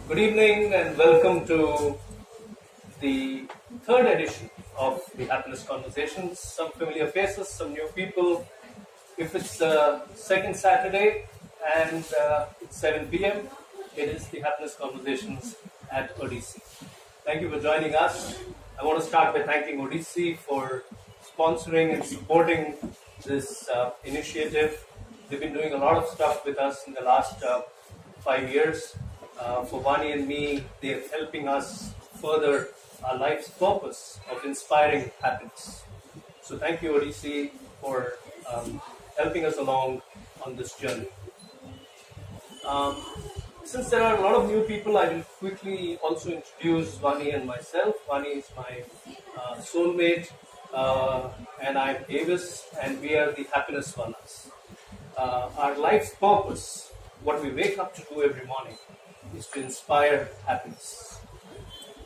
Good evening and welcome to the third edition of the Happiness Conversations. Some familiar faces, some new people. If it's the second Saturday and it's 7 p.m., it is the Happiness Conversations at Odyssey. Thank you for joining us. I want to start by thanking Odyssey for sponsoring and supporting this initiative. They've been doing a lot of stuff with us in the last 5 years. For Vaani and me, they're helping us further our life's purpose of inspiring happiness. So thank you, Odyssey, for helping us along on this journey. Since there are a lot of new people, I will quickly also introduce Vaani and myself. Vaani is my soulmate, and I'm AVIS, and we are the happynesswalas. Our life's purpose, what we wake up to do every morning, is to inspire happiness.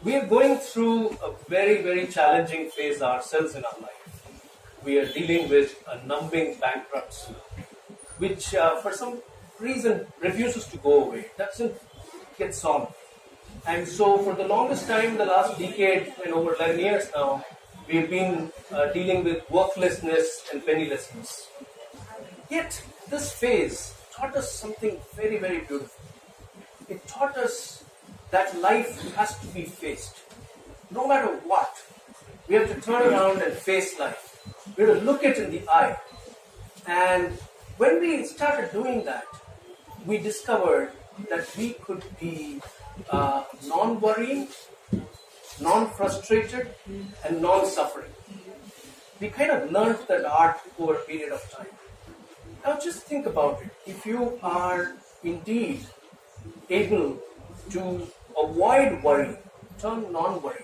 We are going through a very, very challenging phase ourselves in our life. We are dealing with a numbing bankruptcy, which for some reason refuses to go away, doesn't get solved. And so for the longest time, the last decade and over 11 years now, we've been dealing with worklessness and pennilessness. Yet this phase taught us something very, very beautiful. It taught us that life has to be faced. No matter what, we have to turn around and face life. We have to look it in the eye. And when we started doing that, we discovered that we could be non-worrying, non-frustrated, and non-suffering. We kind of learned that art over a period of time. Now just think about it. If you are indeed able to avoid worry, turn non-worry,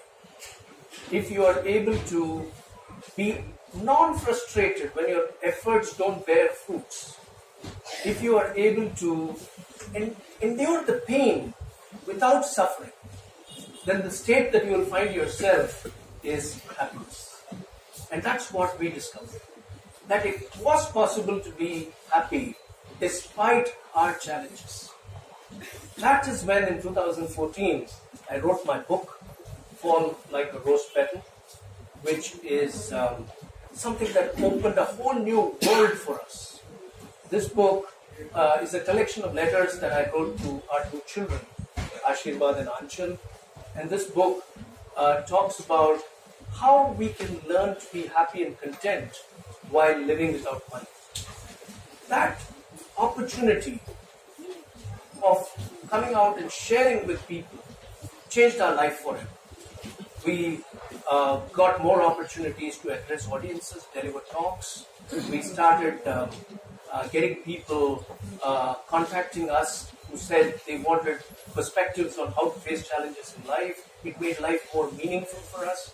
if you are able to be non-frustrated when your efforts don't bear fruits, if you are able to endure the pain without suffering, then the state that you will find yourself is happiness. And that's what we discovered, that it was possible to be happy despite our challenges. That is when in 2014 I wrote my book, Fall Like a Rose Petal, which is something that opened a whole new world for us. This book is a collection of letters that I wrote to our two children, Ashirvad and Anchal. And this book talks about how we can learn to be happy and content while living without money. That opportunity of coming out and sharing with people changed our life forever. We got more opportunities to address audiences, deliver talks. We started getting people contacting us who said they wanted perspectives on how to face challenges in life. It made life more meaningful for us.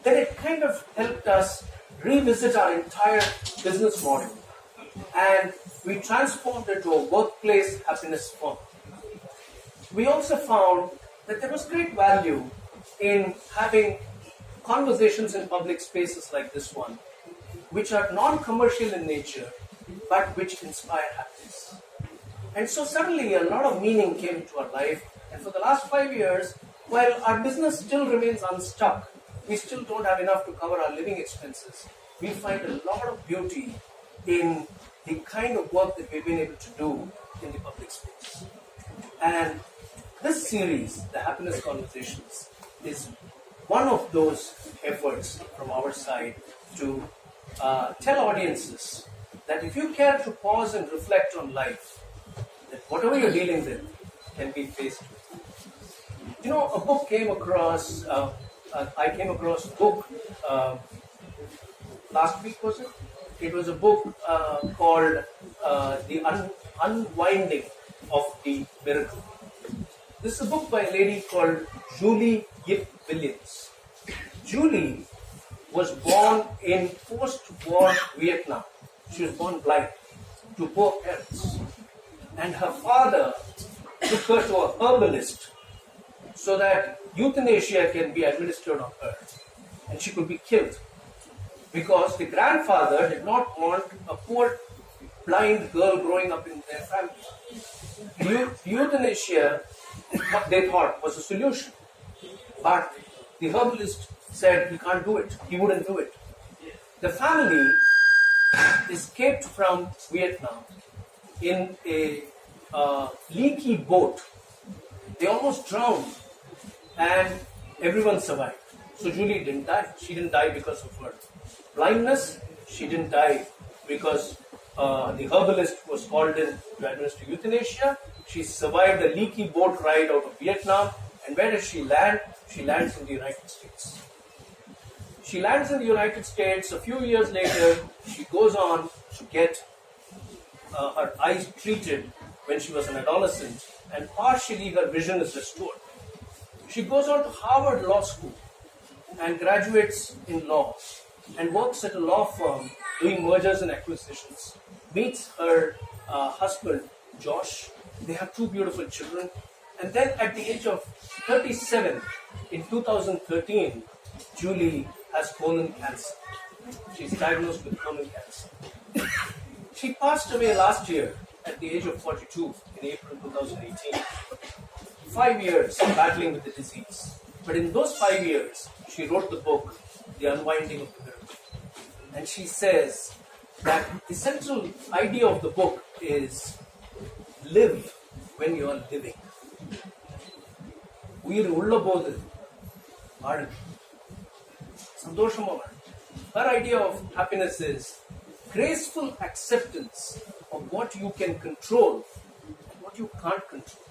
Then it kind of helped us revisit our entire business model. And we transformed it to a workplace happiness firm. We also found that there was great value in having conversations in public spaces like this one, which are non-commercial in nature, but which inspire happiness. And so suddenly a lot of meaning came into our life. And for the last 5 years, while our business still remains unstuck, we still don't have enough to cover our living expenses, we find a lot of beauty in the kind of work that we've been able to do in the public space. And this series, the Happiness Conversations, is one of those efforts from our side to tell audiences that if you care to pause and reflect on life, that whatever you're dealing with can be faced with. You know, a book came across, I came across a book last week, was it? It was a book called The Unwinding of the Miracle. This is a book by a lady called Julie Gibb Williams. Julie was born in post-war Vietnam. She was born blind to poor parents. And her father took her to a herbalist so that euthanasia can be administered on her and she could be killed. Because the grandfather did not want a poor blind girl growing up in their family. Euthanasia what they thought was a solution. But the herbalist said he can't do it. He wouldn't do it. The family escaped from Vietnam in a leaky boat. They almost drowned and everyone survived. So Julie didn't die. She didn't die because of her blindness. She didn't die because the herbalist was called in to administer euthanasia. She survived a leaky boat ride out of Vietnam. And where does she land? She lands in the United States. She lands in the United States. A few years later, she goes on to get her eyes treated when she was an adolescent, and partially her vision is restored. She goes on to Harvard Law School and graduates in law and works at a law firm doing mergers and acquisitions. Meets her husband, Josh. They have 2 beautiful children. And then at the age of 37, in 2013, Julie has colon cancer. She's diagnosed with colon cancer. She passed away last year at the age of 42 in April 2018. 5 years battling with the disease. But in those 5 years, she wrote the book, The Unwinding of the Miracle. And she says that the central idea of the book is live when you are living. உயிர் உள்ளபோது வாழுங்க. சந்தோஷமா வாழுங்க. Her idea of happiness is graceful acceptance of what you can control and what you can't control.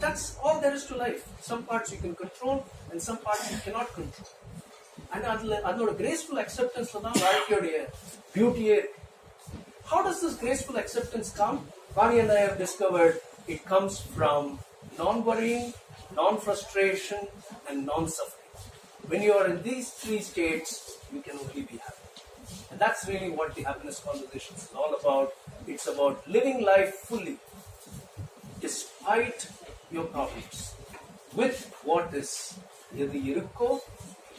That's all there is to life. Some parts you can control and some parts you cannot control. And அதோட graceful acceptance தான் வாழ்க்கையோட beauty. How does this graceful acceptance come? Vaani and I have discovered it comes from non-worrying, non-frustration and non-suffering. When you are in these 3 states, you can only be happy. And that's really what the happiness conversation is all about. It's about living life fully, despite your problems, with what is. எது இருக்கோ,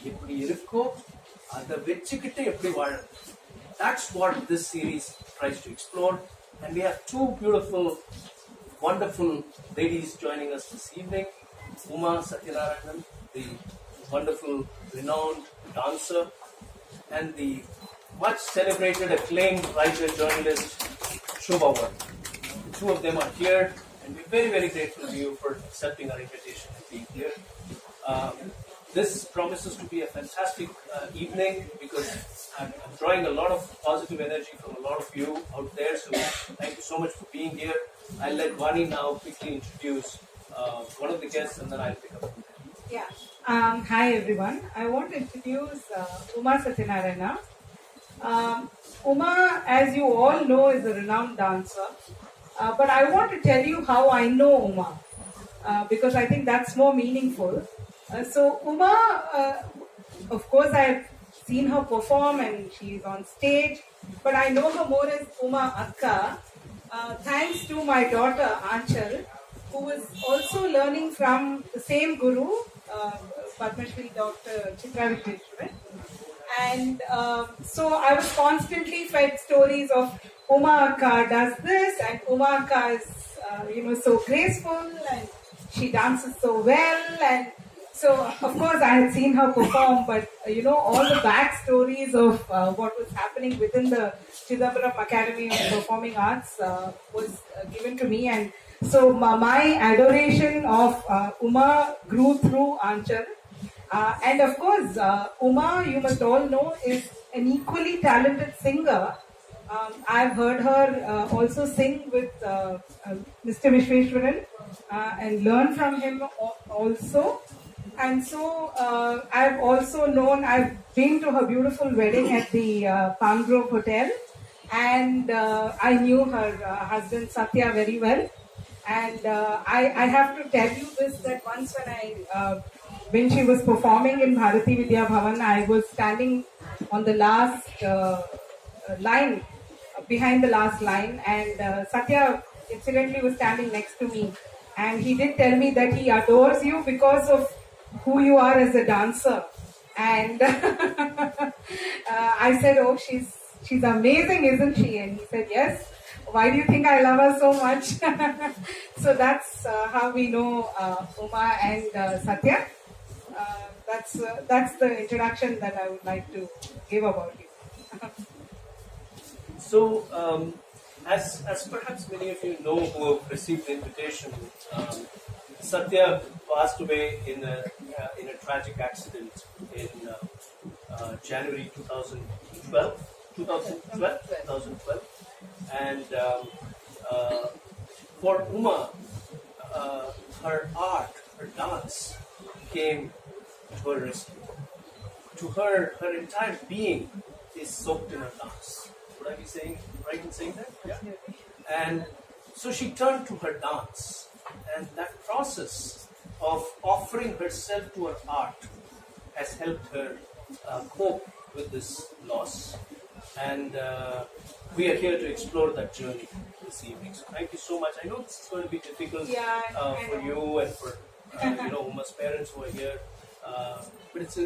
எப்படி இருக்கோ, அதை வெச்சுக்கிட்டு எப்படி வாழணும். That's what this series tries to explore. And we have 2 beautiful, wonderful ladies joining us this evening. Uma Satyanarayanan, the wonderful, renowned dancer, and the much celebrated, acclaimed writer, journalist, Shobha. The 2 of them are here, and we're very, very grateful to you for accepting our invitation and being here. This promises to be a fantastic evening because I'm drawing a lot of positive energy from a lot of you out there. So thank you so much for being here. I'll let Vaani now quickly introduce one of the guests and then I'll pick up from there. Yeah. Hi everyone. I want to introduce Uma Satyanarayana. Uma, as you all know, is a renowned dancer. But I want to tell you how I know Uma because I think that's more meaningful. So Uma, of course, I've seen her perform and she's on stage, but I know her more as Uma Akka, thanks to my daughter Anchal, who is also learning from the same guru, Padma Shri Dr. Chitra Vikreshwaran. And so I was constantly fed stories of Uma Akka does this and Uma Akka is, so graceful and she dances so well. And so, of course, I had seen her perform, but, all the backstories of what was happening within the Chidambaram Academy of Performing Arts was given to me. And so, my adoration of Uma grew through Anchal. And, of course, Uma, you must all know, is an equally talented singer. I've heard her also sing with Mr. Vishweshwaran and learn from him also. And so I've been to her beautiful wedding at the Palm Grove Hotel, and I knew her husband Sathya very well. And I have to tell you this, that once when she was performing in Bharati Vidya Bhavan, I was standing on the last line, behind the last line, and Sathya incidentally was standing next to me, and he did tell me that he adores you because of who you are as a dancer. And I said, oh, she's amazing, isn't she? And he said, yes. Why do you think I love her so much? So that's how we know Uma and Sathya. That's the introduction that I would like to give about you. So, as perhaps many of you know who have received the invitation, Satya passed away in a tragic accident in January 2012, and for Uma, her art, her dance came to her rescue. To her, her entire being is soaked in her dance. Would I be saying right in saying that? Yeah. And so she turned to her dance, and that process of offering herself to her art has helped her cope with this loss. And we are here to explore that journey this evening. So thank you so much. I know this is going to be difficult for you and for Uma's parents who are here. But it's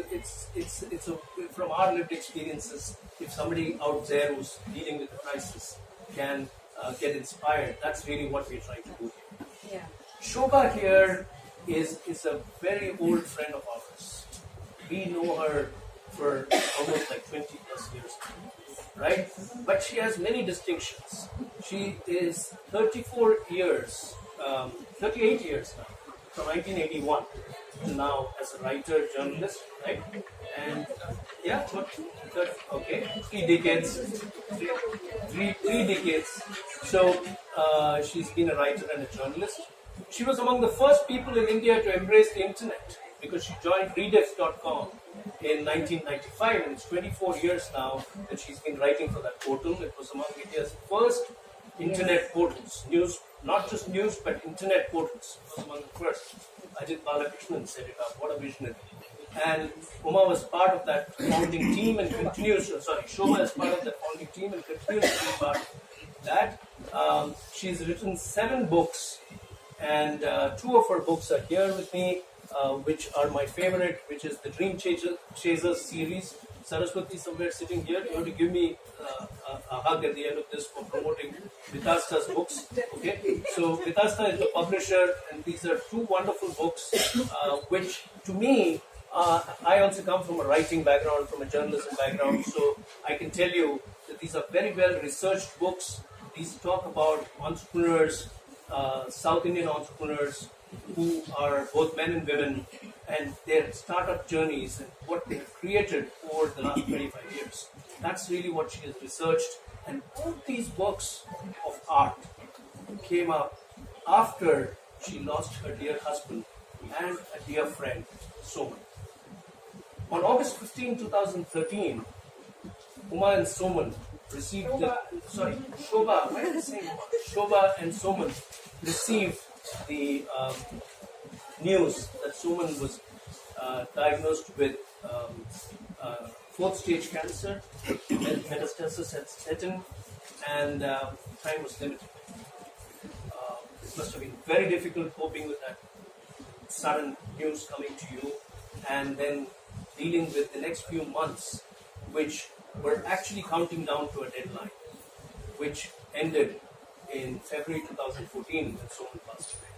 from our lived experiences. If somebody out there who's dealing with a crisis can get inspired, that's really what we're trying to do here. Yeah. Shobha here is a very old friend of ours. We know her for almost like 20 plus years, right? But she has many distinctions. She is 38 years now, from 1981 to now as a writer, journalist, right? And three decades. So she's been a writer and a journalist. She was among the first people in India to embrace the internet because she joined rediff.com in 1995, and it's 24 years now that she's been writing for that portal. It was among India's first internet portals, news, not just news, but internet portals. It was among the first. Ajit Balakrishnan set it up. What a visionary. And Uma was part of that founding team and Shobha is part of that founding team and continues to be part of that. She's written 7 books, and 2 of her books are here with me, which are my favorite, which is the Dreamchasers series. Saraswati somewhere sitting here, you have to give me a hug at the end of this for promoting Vithasta's books. Okay, so Vithasta is the publisher, and these are 2 wonderful books, which to me, I also come from a writing background, from a journalism background, so I can tell you that these are very well researched books. These talk about entrepreneurs, South Indian entrepreneurs who are both men and women, and their startup journeys and what they have created over the last 25 years. That's really what she has researched, and both these works of art came up after she lost her dear husband and a dear friend, Soman. On August 15, 2013, Uma and Soman received Shobha, why am I saying Shobha and Soman received the news that Soman was diagnosed with 4th stage cancer, metastasis had set in, and time was limited. It must have been very difficult coping with that sudden news coming to you, and then dealing with the next few months, which were actually counting down to a deadline, which ended in February 2014 when Soman passed away.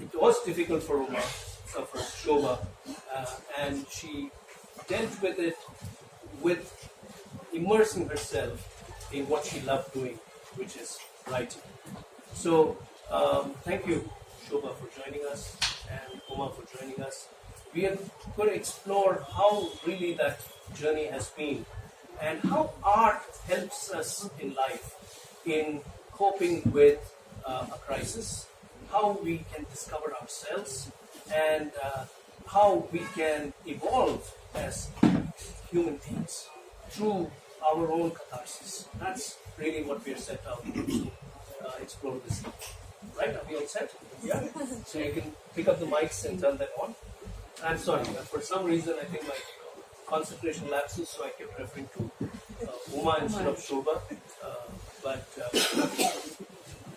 It was difficult for Uma, for Shobha, and she dealt with it with immersing herself in what she loved doing, which is writing. So, thank you, Shobha, for joining us, and Uma for joining us. We are going to explore how really that journey has been and how art helps us in life in coping with a crisis, how we can discover ourselves, and how we can evolve as human beings through our own catharsis. That's really what we are set out to explore this evening. Right? Are we all set? Yeah? So you can pick up the mics and turn them on. I'm sorry, for some reason I think my concentration lapses, so I kept referring to Uma instead of Shobha. But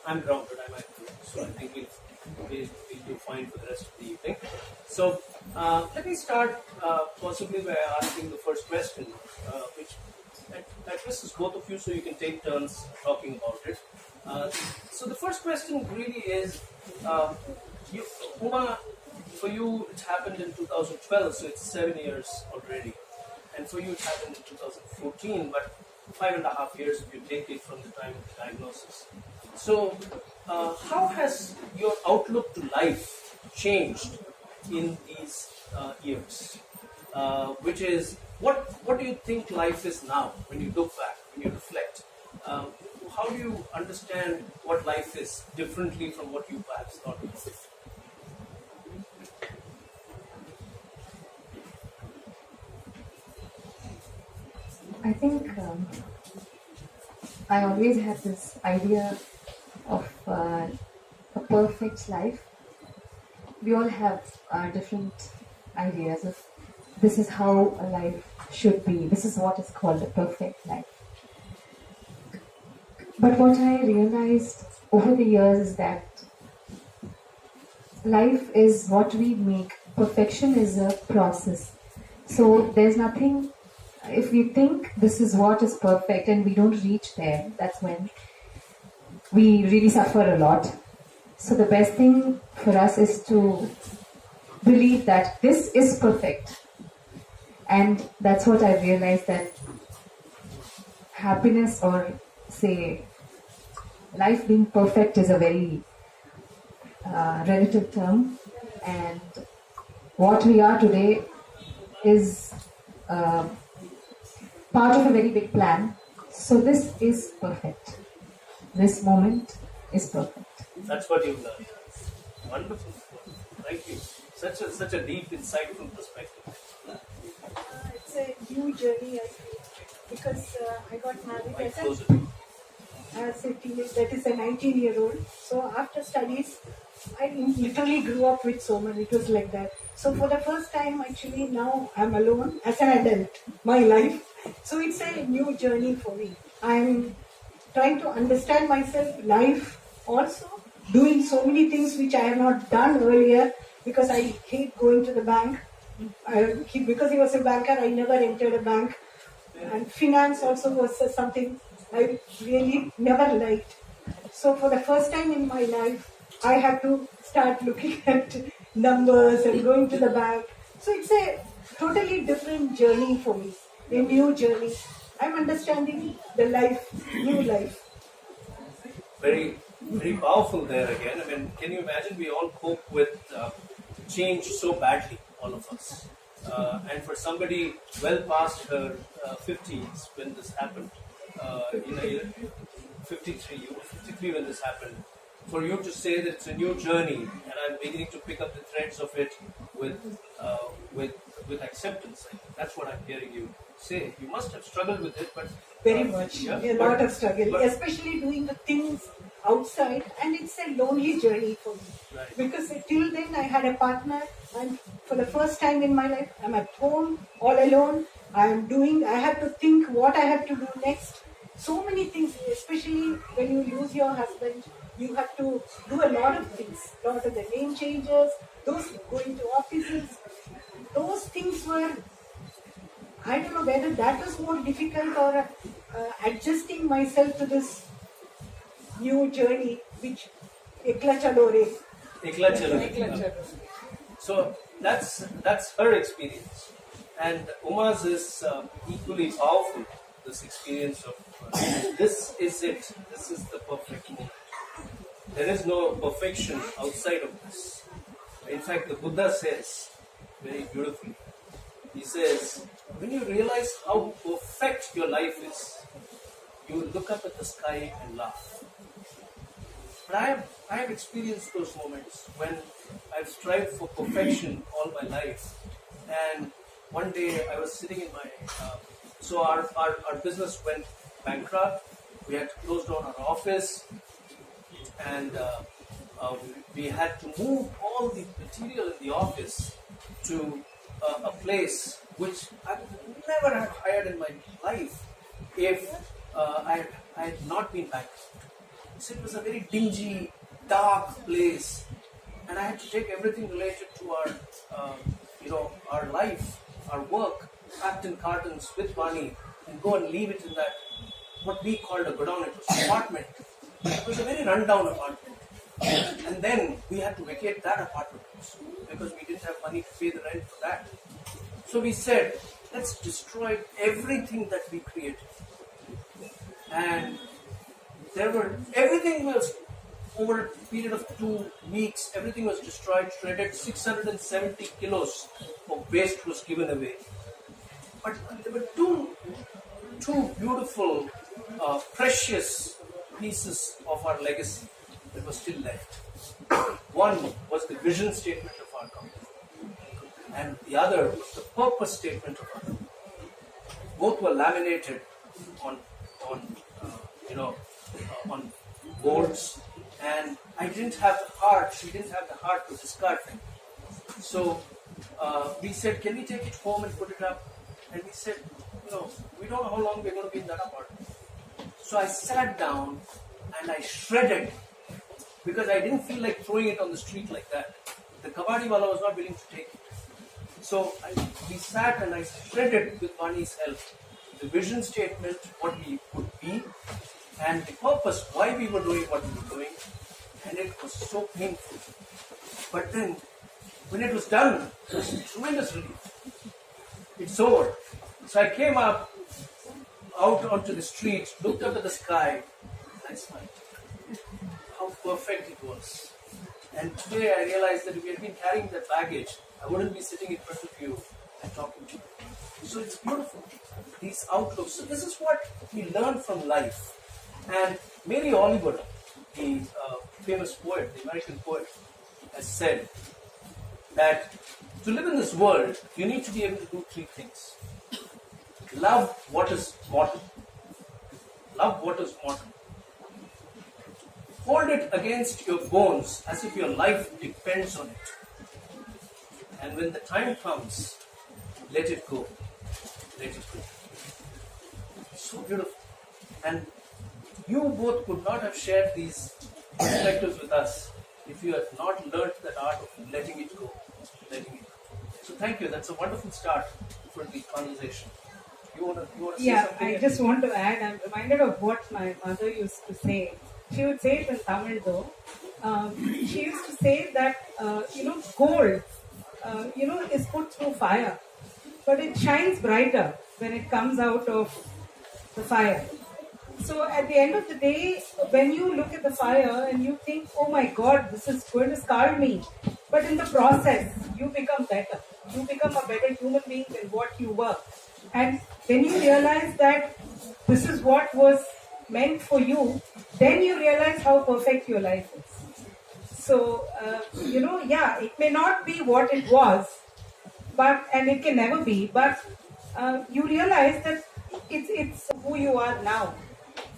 I'm grounded, I'm accurate, so I think we'll do fine for the rest of the evening. So let me start possibly by asking the first question, which address both of you so you can take turns talking about it. So the first question really is, you, Uma, for you it happened in 2012, so it's 7 years already. And for you it happened in 2014, but 5.5 years if you take it from the time of the diagnosis. So how has your outlook to life changed in these years? Which is, what do you think life is now when you look back, when you reflect? How do you understand what life is differently from what you perhaps thought it was? I think I always had this idea of a perfect life. We all have different ideas of this is how a life should be. This is what is called a perfect life. But what I realized over the years is that life is what we make. Perfection is a process. So there's nothing, if we think this is what is perfect and we don't reach there, that's when we really suffer a lot. So the best thing for us is to believe that this is perfect. And that's what I realized, that happiness, or say life being perfect, is a very relative term, and what we are today is part of a very big plan. So this is perfect. This moment is perfect. That's what you've learned. Wonderful. Thank you. Such a deep, insightful perspective. It's a new journey, I feel, because I got married as a teenager, that is a 19-year-old. So after studies, I literally grew up with Soman. It was like that. So for the first time, actually, now I'm alone as an adult, my life. So it's a new journey for me. I'm trying to understand myself, life, also doing so many things which I have not done earlier, because I hate going to the bank. Because he was a banker, I never entered a bank. And finance also was something I really never liked. So for the first time in my life, I had to start looking at numbers and going to the bank. So it's a totally different journey for me, a new journey. I'm understanding the life, new life. Very, very powerful there again. I mean, can you imagine, we all cope with change so badly, all of us. And for somebody well past her 50s when this happened, 53, you were 53 when this happened, for you to say that it's a new journey and I'm beginning to pick up the threads of it with acceptance. That's what I'm hearing you say. You must have struggled with it, but very much, a lot of struggle, especially doing the things outside, and it's a lonely journey for me. Right. Because till then I had a partner, and for the first time in my life, I'm at home all alone. I have to think what I have to do next. So many things, especially when you lose your husband, you have to do a lot of things. A lot of the name changes, those going to offices, those things were, I don't know whether that was more difficult or adjusting myself to this new journey, which ekla chalo re. Ekla chalo. So that's her experience, and Uma's is equally powerful. This experience of this is it. This is the perfect moment. There is no perfection outside of this. In fact, the Buddha says very beautifully. He says, when you realize how perfect your life is, you will look up at the sky and laugh. But I have experienced those moments when I've strived for perfection all my life. And one day I was sitting in my... so our business went bankrupt. We had to close down our office. And we had to move all the material in the office to a place which I would never have hired in my life if I had not been bankrupt. So it was a very dingy, dark place, and I had to take everything related to our life, our work, packed in cartons with Vaani, and go and leave it in that, what we called a godown. It was an apartment. It was a very rundown apartment. And then we had to vacate that apartment also, because we didn't have money to pay the rent for that. So we said, let's destroy everything that we created. And everything was, over a period of 2 weeks, everything was destroyed, shredded. 670 kilos of waste was given away. But there were two beautiful, precious pieces of our legacy that was still left. One was the vision statement of our company, and the other was the purpose statement of our company. Both were laminated on boards, and I didn't have the heart. She didn't have the heart to discard them. So we said, can we take it home and put it up? And we said, we don't know how long we're going to be in that apartment. So I sat down and I shredded, because I didn't feel like throwing it on the street like that. The kabadi wala was not willing to take it. So we sat and I shredded with Vaani's help the vision statement, what we could be, and the purpose, why we were doing what we were doing. And it was so painful. But then, when it was done, it was a tremendous relief. It's over. So I came out onto the street, looked up at the sky, and I smiled. How perfect it was. And today I realized that if we had been carrying that baggage, I wouldn't be sitting in front of you and talking to you. So it's beautiful, these outlooks. So this is what we learn from life. And Mary Oliver, the famous poet, the American poet, has said that to live in this world, you need to be able to do 3 things. Love what is mortal. Love what is mortal. Hold it against your bones as if your life depends on it. And when the time comes, let it go. Let it go. So beautiful. And you both could not have shared these perspectives with us if you had not learned that art of letting it go. Letting it go. So thank you. That's a wonderful start for the conversation. You want to say something? I just want to add, I'm reminded of what my mother used to say. She would say it in Tamil though. She used to say that, gold, is put through fire, but it shines brighter when it comes out of the fire. So at the end of the day, when you look at the fire and you think, oh my God, this is going to scar me, but in the process, you become better. You become a better human being than what you were. And when you realize that this is what was meant for you, then you realize how perfect your life is. So, it may not be what it was, and it can never be, but you realize that it's who you are now.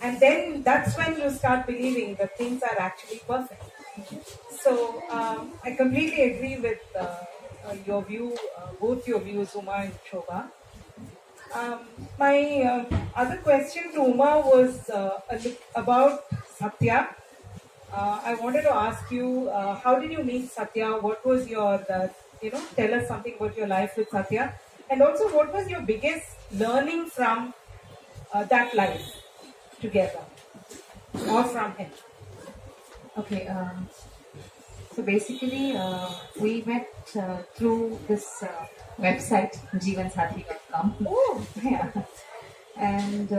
And then that's when you start believing that things are actually perfect. So, I completely agree with your view, both your views, Uma and Shobha. My other question to Uma was about Satya. I wanted to ask you, how did you meet Satya? What was your, tell us something about your life with Satya. And also, what was your biggest learning from that life together or from him? Okay, so basically we met through this website, jeevansathi.com. Oh, Yeah. And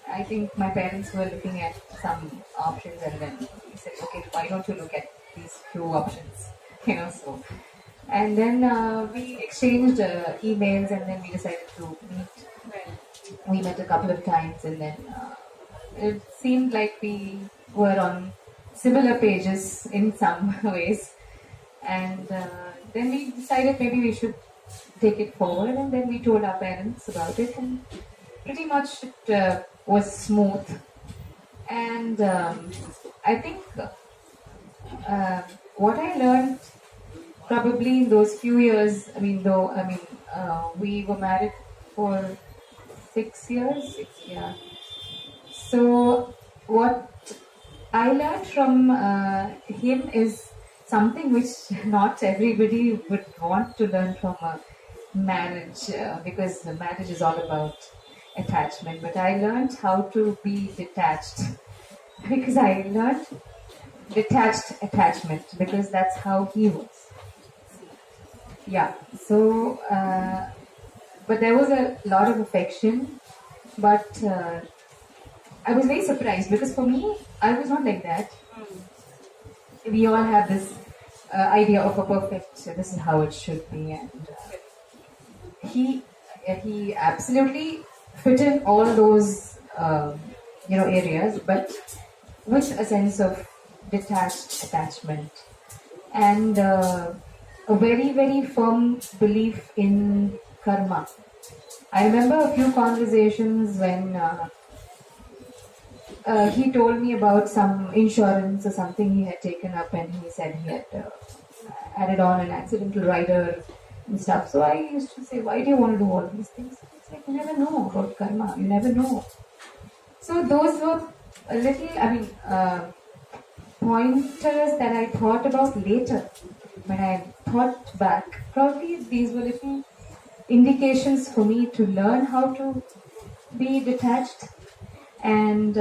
I think my parents were looking at some options, and then we said, okay, why don't you look at these few options? So. And then we exchanged emails, and then we decided to meet. We met a couple of times, and then it seemed like we were on similar pages in some ways. And then we decided maybe we should take it forward, and then we told our parents about it, and pretty much it was smooth. And I think what I learned probably in those few years, we were married for 6 years. Yeah. So what I learned from him is something which not everybody would want to learn from a marriage because the marriage is all about attachment, but I learned how to be detached because I learned detached attachment because that's how he was. Yeah, so but there was a lot of affection, but I was very surprised because for me, I was not like that. We all have this idea of a perfect, this is how it should be, and he absolutely fit in all those areas, but with a sense of detached attachment and a very, very firm belief in karma. I remember a few conversations when he told me about some insurance or something he had taken up, and he said he had added on an accidental rider and stuff. So I used to say, why do you want to do all these things? It's like, you never know about karma. You never know. So those were a little, pointers that I thought about later. When I thought back, probably these were little indications for me to learn how to be detached. And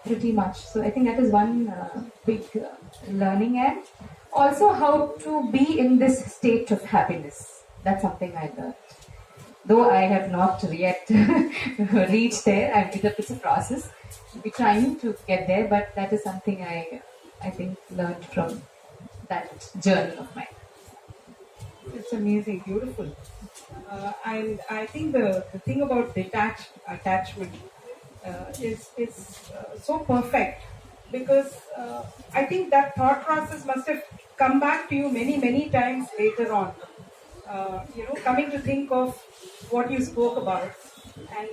pretty much. So I think that is one big learning, and also how to be in this state of happiness. That's something I learned. Though I have not yet reached there, it's a process. I'll be trying to get there, but that is something I think learned from that journey of mine. It's amazing, beautiful. And I think the thing about detached attachment is so perfect because I think that thought process must have come back to you many times later on. Coming to think of what you spoke about, and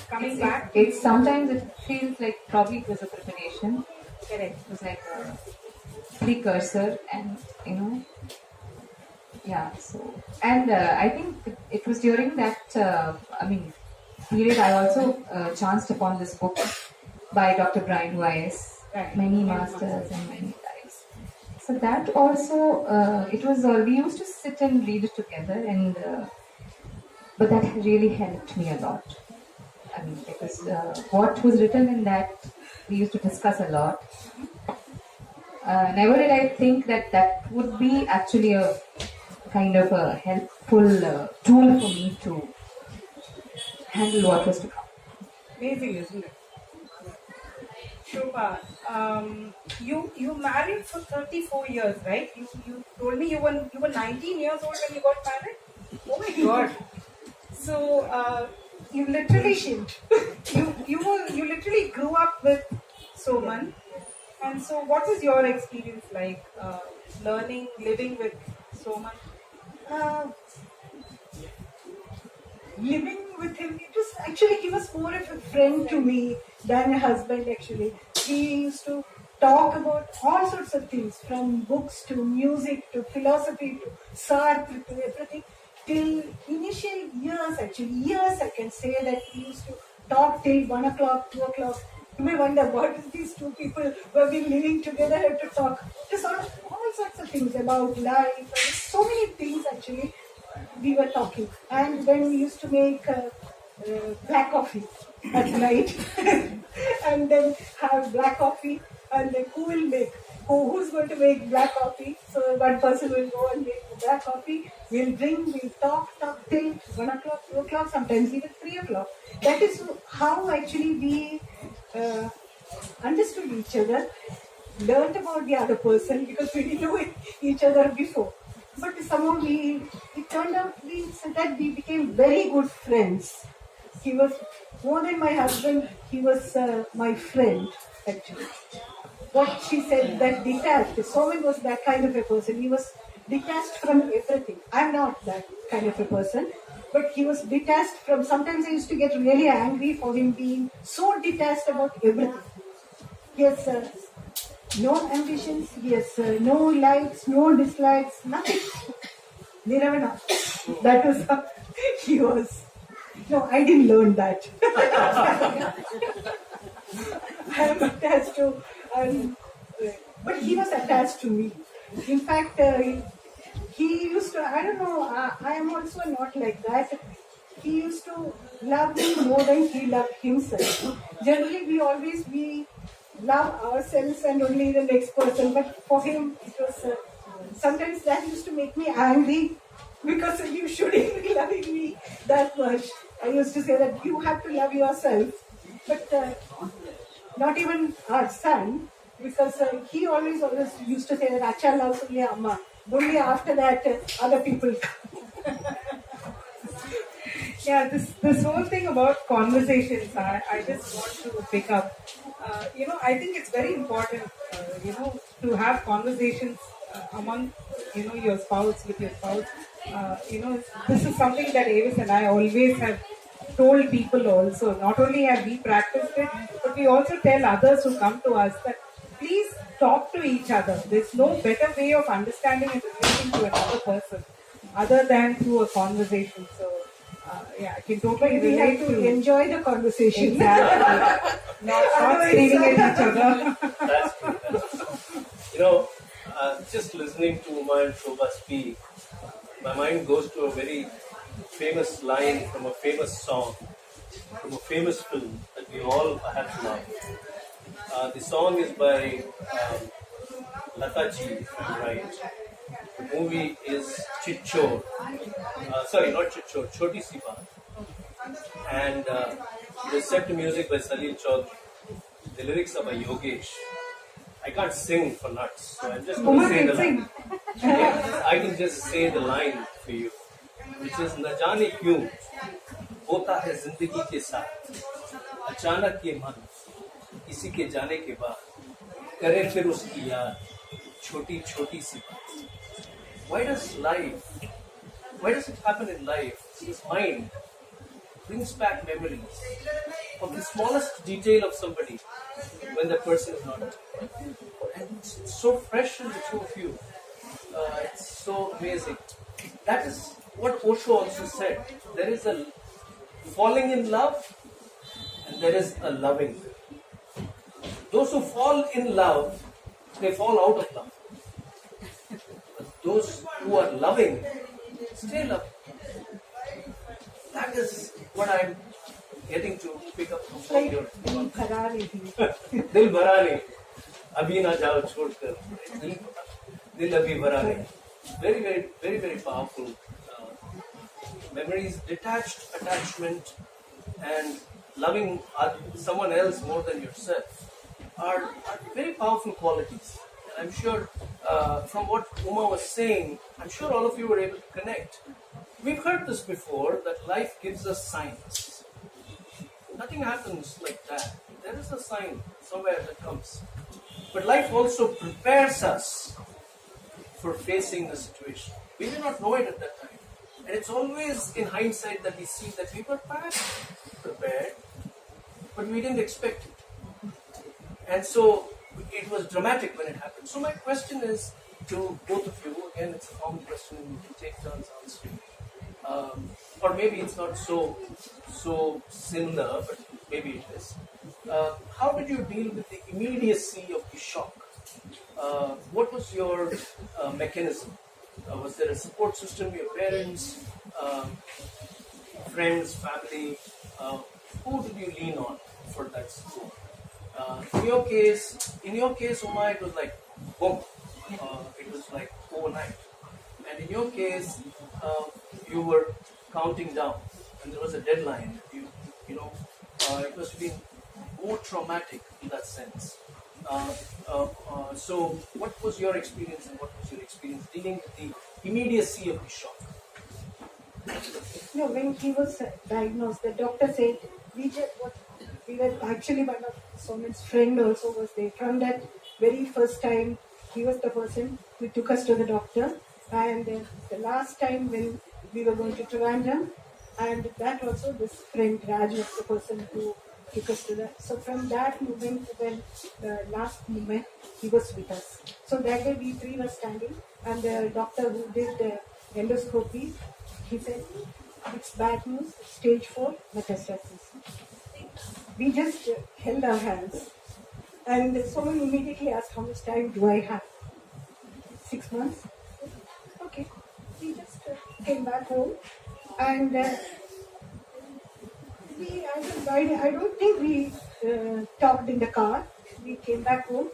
coming back. It's sometimes it feels like probably it was a preparation. Correct. It was like a precursor, and So and I think it was during that period I also chanced upon this book by Dr. Brian Weiss, Many Masters and Many Lives. So that also, it was, we used to sit and read it together, and but that really helped me a lot. Because what was written in that, we used to discuss a lot. Never did I think that would be actually a kind of a helpful tool for me to handle what was to come. Amazing, isn't it? Shobha, you married for 34 years, right? You told me you were 19 years old when you got married. Oh my God! So you literally you literally grew up with Soman, and so what was your experience like living with Soman? Living with him, he was more of a friend to me than a husband actually. We used to talk about all sorts of things, from books to music to philosophy to Sartre to everything. Till initial years I can say that we used to talk till 1 o'clock, 2 o'clock. You may wonder what is these two people who have been living together have to talk. Just all sorts of things about life, so many things actually. We were talking, and then we used to make black coffee at night and then have black coffee, and then who's going to make black coffee. So one person will go and make the black coffee, we'll drink, we'll talk till 1 o'clock, 2 o'clock, sometimes even 3 o'clock. That is how actually we understood each other, learned about the other person, because we didn't know each other before. But somehow it turned out that we became very good friends. He was more than my husband, he was my friend actually. What she said, that detached, Soman was that kind of a person. He was detached from everything. I'm not that kind of a person, but he was detached from, sometimes I used to get really angry for him being so detached about everything. He has no ambitions, he has no likes, no dislikes, nothing. Nirvana. That was how he was. No, I didn't learn that. I am attached to, but he was attached to me. In fact, he used to, I don't know, I am also not like that. He used to love me more than he loved himself. Generally, we love ourselves and only the next person. But for him, it was sometimes that used to make me angry because you shouldn't be loving me that much. I used to say that you have to love yourself, but not even our son, because he always used to say that Acha loves only Amma. Only after that, other people. Yeah, this whole thing about conversations, I just want to pick up. I think it's very important, to have conversations among, your spouse, with your spouse. This is something that Avis and I always have told people also. Not only have we practiced it, but we also tell others who come to us that please talk to each other. There's no better way of understanding and relating to another person other than through a conversation. So, I can totally We relate have to enjoy the conversation. Exactly. not screaming at each other. That's true. That's true. Just listening to Uma and Shobha speak, my mind goes to a very famous line from a famous song, from a famous film that we all perhaps love. The song is by Lata Ji, if I'm right. The movie is Chichor. Sorry, not Chichor, Choti Si Baat. And it is set to music by Salil Chaudhary. The lyrics are by Yogesh. I can't sing for nuts, so I'm just going to say the line. Yeah, I can just say the line for you, which is न जाने क्यों होता है जिंदगी के साथ अचानक ये मन किसी के जाने के बाद करे फिर उसकी याद छोटी छोटी सी बात. Why does it happen in life? This mind brings back memories of the smallest detail of somebody when the person is not there. And it's so fresh in the two of you. It's so amazing. That is what Osho also said. There is a falling in love and there is a loving. Those who fall in love, they fall out of love. But those who are loving, stay loving. That is what I'm getting to pick up from Like your Dil Bhara Nahi. दिल भरा नहीं अभी ना जाओ छोड़कर दिल अभी भरा नहीं. Very very very very powerful memories. Detached attachment and loving someone else more than yourself are very powerful qualities. And I'm sure from what Uma was saying, I'm sure all of you were able to connect. We've heard this before, that life gives us signs. Nothing happens like that. There is a sign somewhere that comes. But life also prepares us for facing the situation. We may not know it at that time. And it's always in hindsight that we see that we were perhaps prepared, but we didn't expect it. And so it was dramatic when it happened. So my question is to both of you, again it's a common question and you can take turns answering. Or maybe it's not so similar, but maybe it is. How did you deal with the immediacy of the shock? What was your mechanism? Was there a support system, your parents, friends, family? Who did you lean on for that support? In your case, Uma, it was like boom. It was like overnight. And in your case, you were counting down, and there was a deadline. It must have been more traumatic in that sense. So, what was your experience, and what was your experience dealing with the immediacy of the shock? No, when he was diagnosed, the doctor said we were actually one of Soman's friend also was there. From that very first time, he was the person who took us to the doctor. And the last time when we were going to Trivandrum, and that also this friend Raj was the person who took us to that. So from that moment to the last moment, he was with us. So that day we three were standing, and the doctor who did the endoscopy, he said, it's bad news, stage 4 metastasis. We just held our hands, and someone immediately asked, how much time do I have? 6 months? Okay. came back home, and I don't think we talked in the car. We came back home.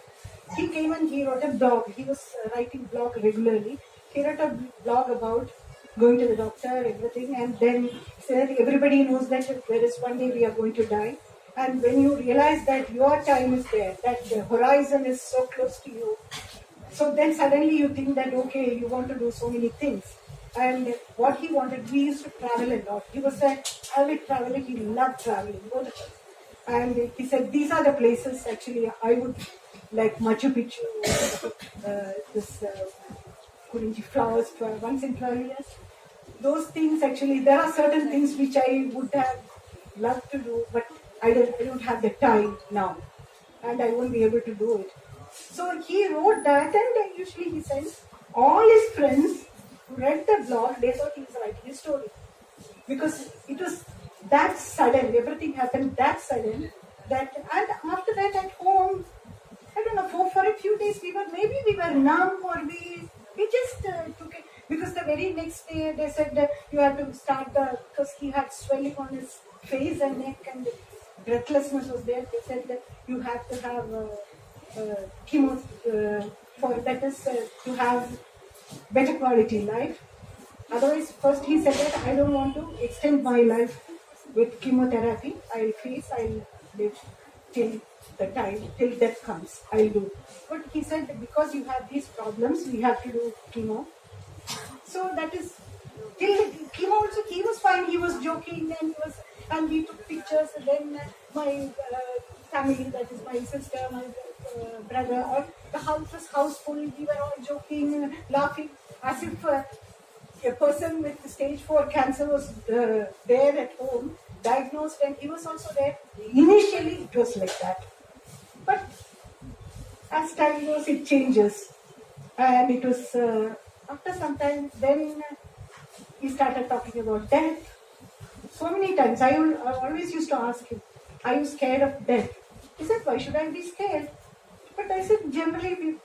He came and he wrote a blog. He was writing blog regularly. He wrote a blog about going to the doctor, everything, and then said everybody knows that there is one day we are going to die. And when you realize that your time is there, that the horizon is so close to you, so then suddenly you think that, okay, you want to do so many things. And what he wanted, we used to travel a lot. He was an avid traveler, he loved traveling, both of us. And he said, these are the places actually I would like Machu Picchu, this Kurinji flowers once in 12 years. Those things actually, there are certain things which I would have loved to do, but I don't have the time now. And I won't be able to do it. So he wrote that, and usually he sends all his friends who read the blog, they thought he was writing a story. Because it was that sudden, everything happened that sudden, that, and after that at home, I don't know, for a few days we were numb, or we just took it, because the very next day they said that you had to start because he had swelling on his face and neck and breathlessness was there. They said that you have to have chemo for that is to have better quality life. Otherwise, first he said that I don't want to extend my life with chemotherapy. I'll live till the time, till death comes. I'll do. But he said that because you have these problems, we have to do chemo. So that is, till chemo also, he was fine, he was joking, and we took pictures, and then my family, that is my sister, my brother, or the house was houseful, we were all joking, laughing, as if a person with stage 4 cancer was there at home, diagnosed, and he was also there. Initially it was like that. But as time goes, it changes. And it was, after some time, then he started talking about death. So many times, I always used to ask him, are you scared of death? He said, why should I be scared? But I said, generally,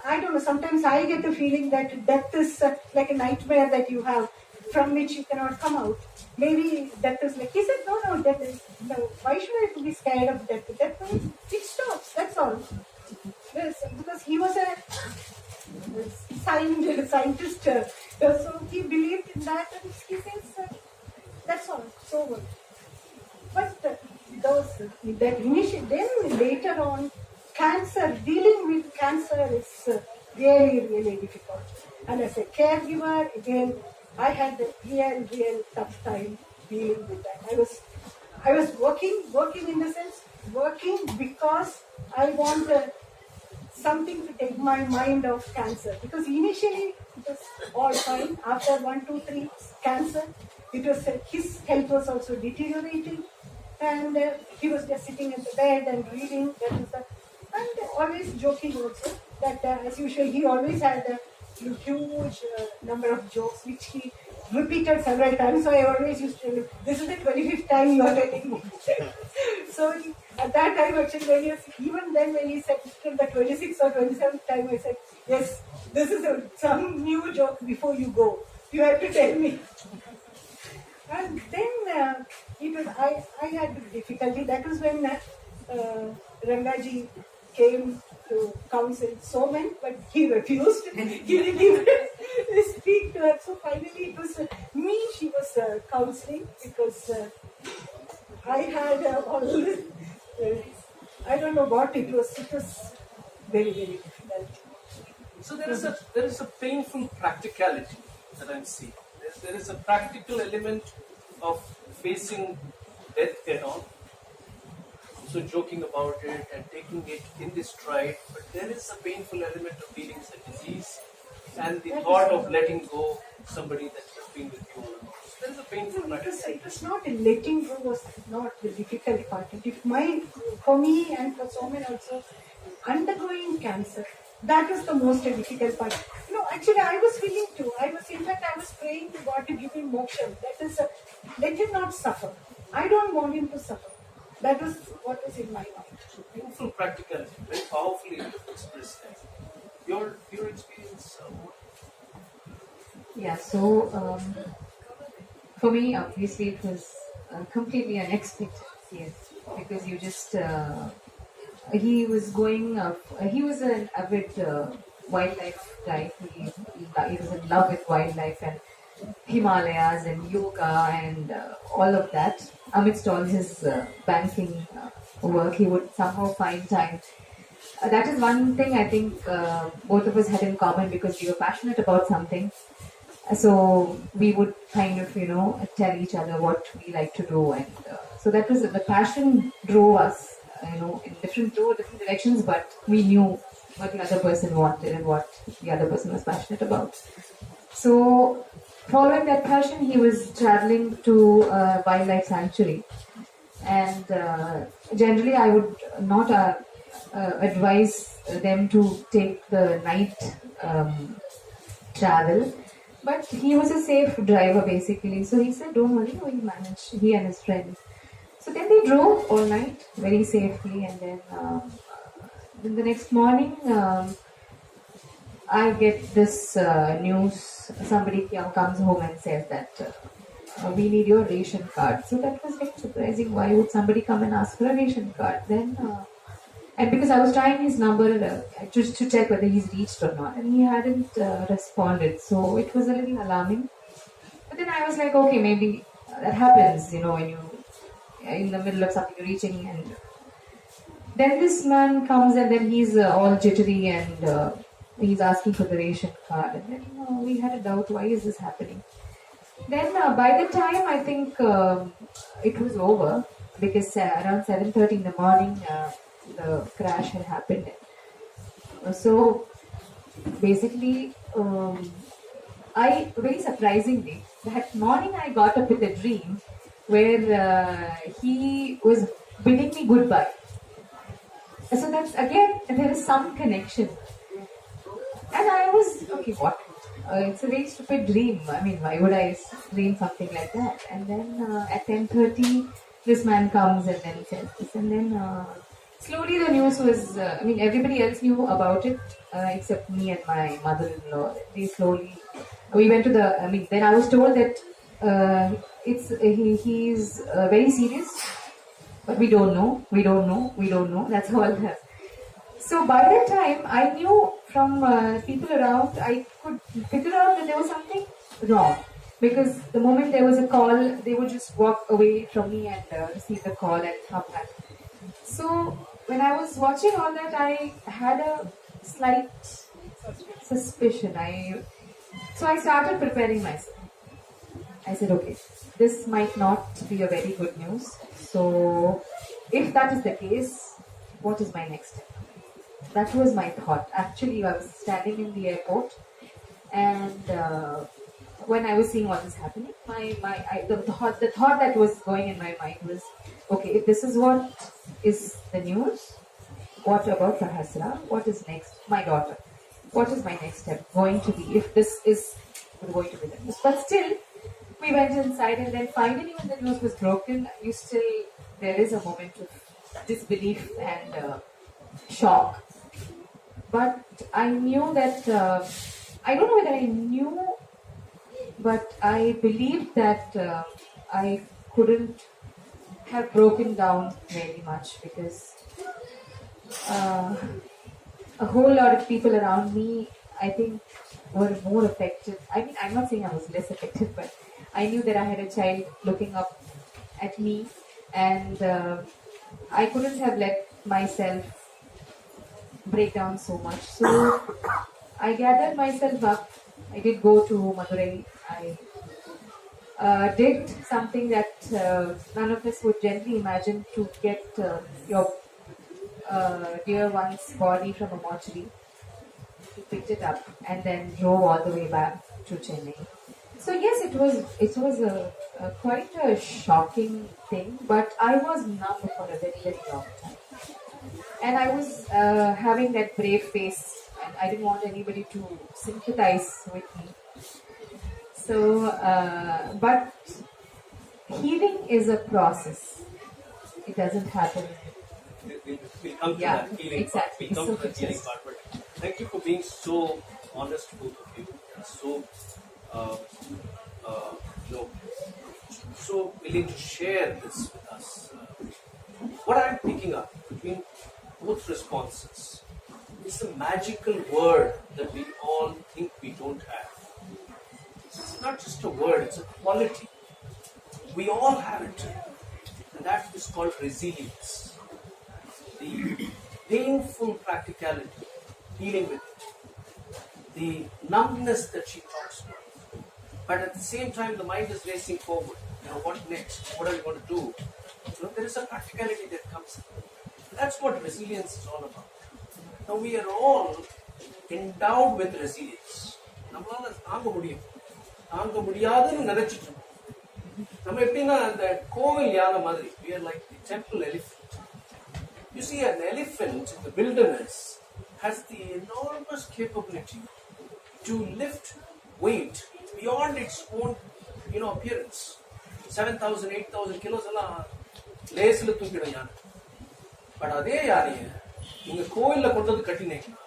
I don't know, sometimes I get the feeling that death is like a nightmare that you have, from which you cannot come out. Maybe death is like, he said, no, death is, no, why should I be scared of death? Death means it stops, that's all. Yes, because he was a scientist, so he believed in that, and he says, that's all, it's over. But that initially, then later on, cancer, dealing with cancer is really, really difficult. And as a caregiver, again, I had a real tough time dealing with that. I was working in the sense, working because I want something to take my mind off cancer. Because initially it was all fine. After 1, 2, 3 cancer, it was his health was also deteriorating, and he was just sitting at the bed and reading. And always joking also. That as usual, he always had a huge number of jokes which he repeated several times. So I always used to tell him, this is the 25th time you are telling me. So at that time, actually, even then when he said till the 26th or 27th time, I said, yes, this is some new joke before you go. You have to tell me. And then I had difficulty. That was when Rangaji came to counsel Soman, but he refused. He didn't even speak to her. So finally it was me she was counseling, because I had all this, I don't know what it was. It was very, very difficult. So there is a painful practicality that I'm seeing. There is a practical element of facing death head on. So joking about it and taking it in this stride, but there is a painful element of dealing with a disease and the thought of letting go somebody that has been with you. So there is a painful practicality. It was not letting go was not the difficult part. For me and for Soman also, undergoing cancer, that was the most difficult part. Actually I was feeling too. I was praying to God to give him moksha. That is, let him not suffer. I don't want him to suffer. That was what was in my mind. Painful practicality, very powerfully expressed. Your experience? Yeah, so for me, obviously, it was completely unexpected. Yes, because you just he was going. He was an avid wildlife guy. He was in love with wildlife and Himalayas and yoga and all of that. Amidst all his banking work, he would somehow find time. That is one thing I think both of us had in common because we were passionate about something. So we would kind of, tell each other what we like to do, and so that was the passion drove us, in different directions. But we knew what the other person wanted and what the other person was passionate about. So, following that passion, he was traveling to a wildlife sanctuary, and generally, I would not advise them to take the night travel. But he was a safe driver basically, so he said, "Don't worry, we'll manage." He and his friend. So then they drove all night very safely, and then the next morning, I get this news. Somebody comes home and says that we need your ration card. So that was very surprising. Why would somebody come and ask for a ration card? Then, and because I was trying his number just to check whether he's reached or not, and he hadn't responded. So it was a little alarming. But then I was like, okay, maybe that happens, when you in the middle of something you're reaching, and then this man comes and then he's all jittery and he's asking for the ration card, and then we had a doubt, why is this happening? Then by the time I think it was over, because around 7:30 in the morning the crash had happened. So basically, I very surprisingly that morning I got up with a dream where he was bidding me goodbye. So that's again, there is some connection. And I was, okay, what? It's a very stupid dream. I mean, why would I dream something like that? And then at 10:30, this man comes and then says this. And then slowly the news was, everybody else knew about it except me and my mother-in-law. We went to then I was told that he's very serious, but we don't know. That's all. So by that time, I knew from people around, I could figure out that there was something wrong. Because the moment there was a call, they would just walk away from me and receive the call and come back. So when I was watching all that, I had a slight suspicion. So I started preparing myself. I said, okay, this might not be a very good news. So if that is the case, what is my next step? That was my thought. Actually, I was standing in the airport, and when I was seeing all this happening, the thought that was going in my mind was, okay, if this is what is the news, what about Sahasra? What is next? My daughter. What is my next step going to be if this is going to be the news? But still, we went inside, and then finally when the news was broken, there is a moment of disbelief and shock. But I knew that, I don't know whether I knew, but I believed that I couldn't have broken down very much, because a whole lot of people around me, I think, were more affected. I mean, I'm not saying I was less affected, but I knew that I had a child looking up at me, and I couldn't have let myself break down so much. So I gathered myself up. I did go to Madurai. I did something that none of us would generally imagine, to get your dear one's body from a mortuary. He picked it up and then drove all the way back to Chennai. So yes, it was a quite a shocking thing, but I was numb for a very, very long time. And I was having that brave face, and I didn't want anybody to sympathize with me. So, but healing is a process. It doesn't happen. We'll come to that healing exactly. part. We'll come to that healing part. But thank you for being so honest, both of you. So uh, uh, you know, so willing to share this with us. What I'm picking up between both responses is a magical word that we all think we don't have. It's not just a word, it's a quality. We all have it. And that is called resilience. The painful practicality, dealing with it. The numbness that she talks about. But at the same time, the mind is racing forward. What next? What are we going to do? There is a practicality that comes in. That's what resilience is all about. Now we are all endowed with resilience. நம்மளால தாங்க முடியும். தாங்க முடியாதுன்னு நினைச்சிட்டு இருக்கோம். நம்ம எப்படின்னா அந்த கோவில் யானை மாதிரி. We are like the temple elephant. You see, an elephant in the wilderness has the enormous capability to lift weight beyond its own, appearance. 7,000, 8,000 kilos எல்லாம் லேசில் தூக்கிடும் யானை. பட் அதே யானையை நீங்க கோவில்ல கொண்டு வந்து கட்டினீங்கன்னா,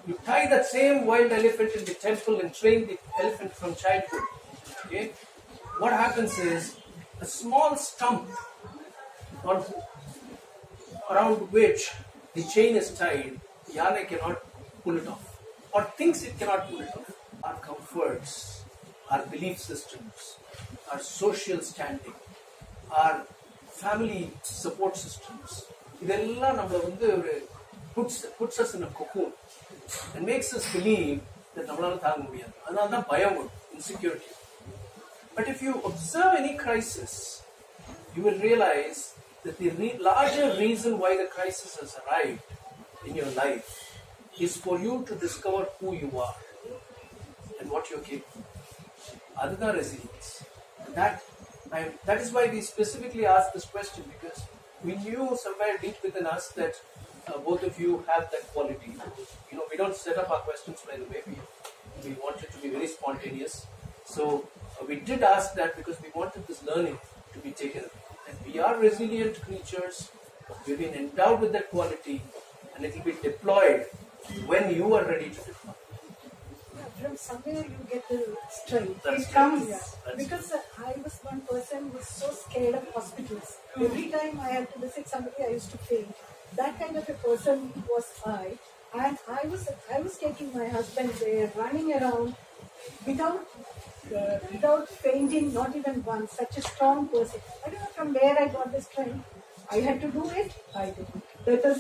you tie that same wild elephant in the temple and train the elephant from childhood. Okay, what happens is a small stump around which the chain is tied, Yana cannot pull it off, or thinks it cannot pull it off. Our comforts, our belief systems, our social standing, our family support systems, இதெல்லாம் நம்மளை வந்து ஒரு puts us in a cocoon and makes us believe that நம்மளால தாங்க முடியாது. அதனால தான் பயம் வரும், insecurity. But if you observe any crisis, you will realize that the larger reason why the crisis has arrived in your life is for you to discover who you are and what you're capable of. That's resilience. That is why we specifically asked this question, because we knew somewhere deep within us that both of you have that quality. We don't set up our questions by the way. We wanted to be very spontaneous. So we did ask that because we wanted this learning to be taken. And we are resilient creatures. We've been endowed with that quality, and it will be deployed when you are ready to deploy. From somewhere you get the strength. That's It right. comes. That's Because I was one person who was so scared of hospitals. Every time I had to visit somebody, I used to faint. That kind of a person was I. And I was taking my husband there, running around without fainting, not even once. Such a strong person. I don't know from where I got the strength. I had to do it. I did it. That is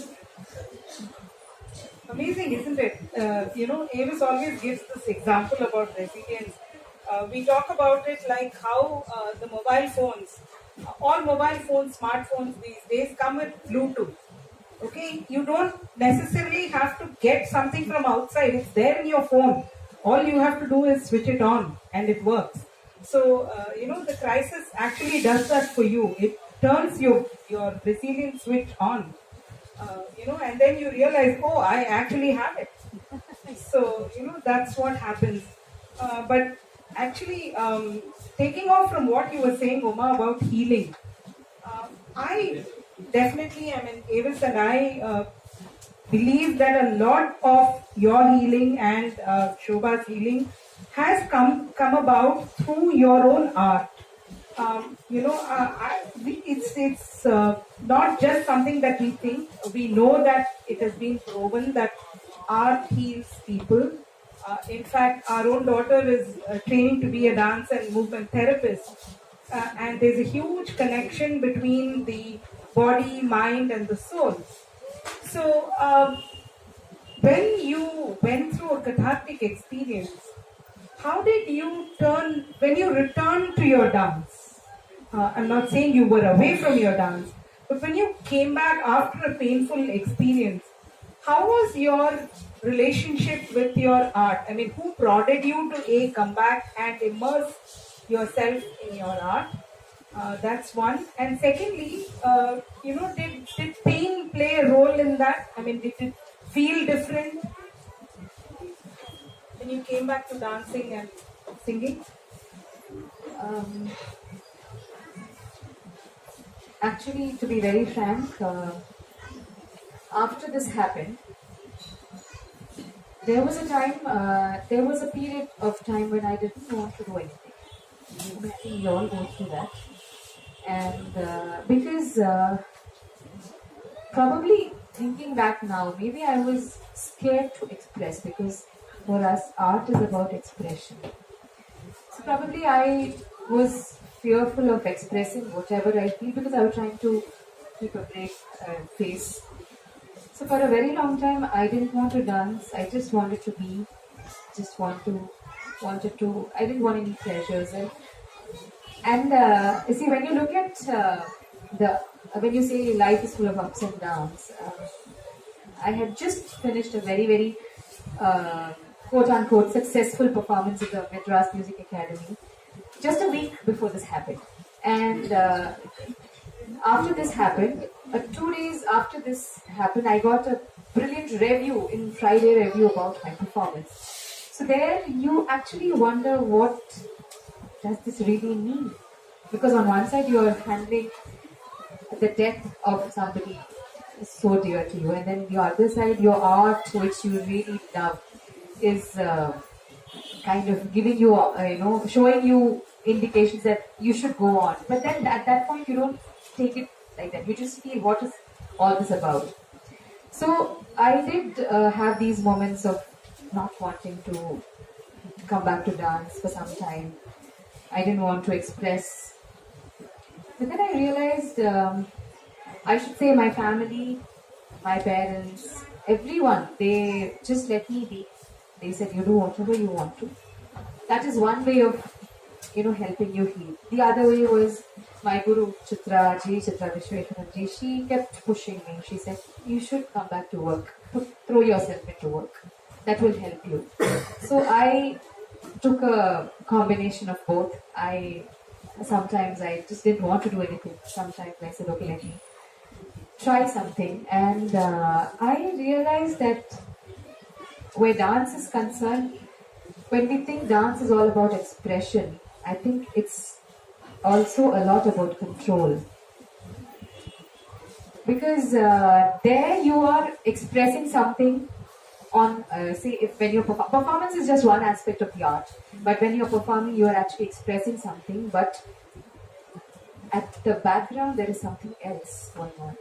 amazing, isn't it? Avis always gives this example about resilience. We talk about it like how the mobile phones, all mobile phones, smartphones these days come with Bluetooth. Okay, you don't necessarily have to get something from outside. It's there in your phone. All you have to do is switch it on and it works. So, the crisis actually does that for you. It turns your resilience switch on. And then you realize, oh, I actually have it. So, that's what happens. But actually, taking off from what you were saying, Uma, about healing, I definitely, Avis and I believe that a lot of your healing and Shobha's healing has come about through your own art. It's not just something that we think. We know that it has been proven that art heals people. In fact, our own daughter is training to be a dance and movement therapist. And there's a huge connection between the body, mind, and the soul. So, when you went through a cathartic experience, how did you when you returned to your dance? I'm not saying you were away from your dance, but when you came back after a painful experience, how was your relationship with your art? Who prodded you to come back and immerse yourself in your art? That's one. And secondly, did pain play a role in that? Did it feel different when you came back to dancing and singing? Actually, to be very frank, after this happened, there was a time, there was a period of time when I didn't want to do anything. I think we all go through that. And because probably thinking back now, maybe I was scared to express because for us, art is about expression. So probably I was fearful of expressing whatever I feel because I was trying to keep a brave face. So for a very long time, I didn't want to dance. I just wanted to be, I didn't want any pleasures. And you see, when you look at when you say life is full of ups and downs, I had just finished a very, very quote-unquote successful performance at the Madras Music Academy just a week before this happened. And after this happened, 2 days after this happened, I got a brilliant review in Friday Review about my performance. So there you actually wonder, what does this really mean? Because on one side you are handling the death of somebody so dear to you, and then the other side, your art, which you really love, is kind of giving you, showing you indications that you should go on. But then at that point, you don't take it like that. You just feel, what is all this about? So I did have these moments of not wanting to come back to dance for some time. I didn't want to express. But then I realized, I should say my family, my parents, everyone, they just let me be. They said, you do whatever you want to. That is one way of, helping you heal. The other way was my guru, Chitra Viswanathan ji. She kept pushing me. She said, you should come back to work. Throw yourself into work. That will help you. So I took a combination of both. Sometimes I just didn't want to do anything. Sometimes I said, okay, let me try something. And I realized that where dance is concerned, when we think dance is all about expression, I think it's also a lot about control. Because there you are expressing something on, when your performance is just one aspect of the art, but when you're performing, you are actually expressing something, but at the background there is something else going on.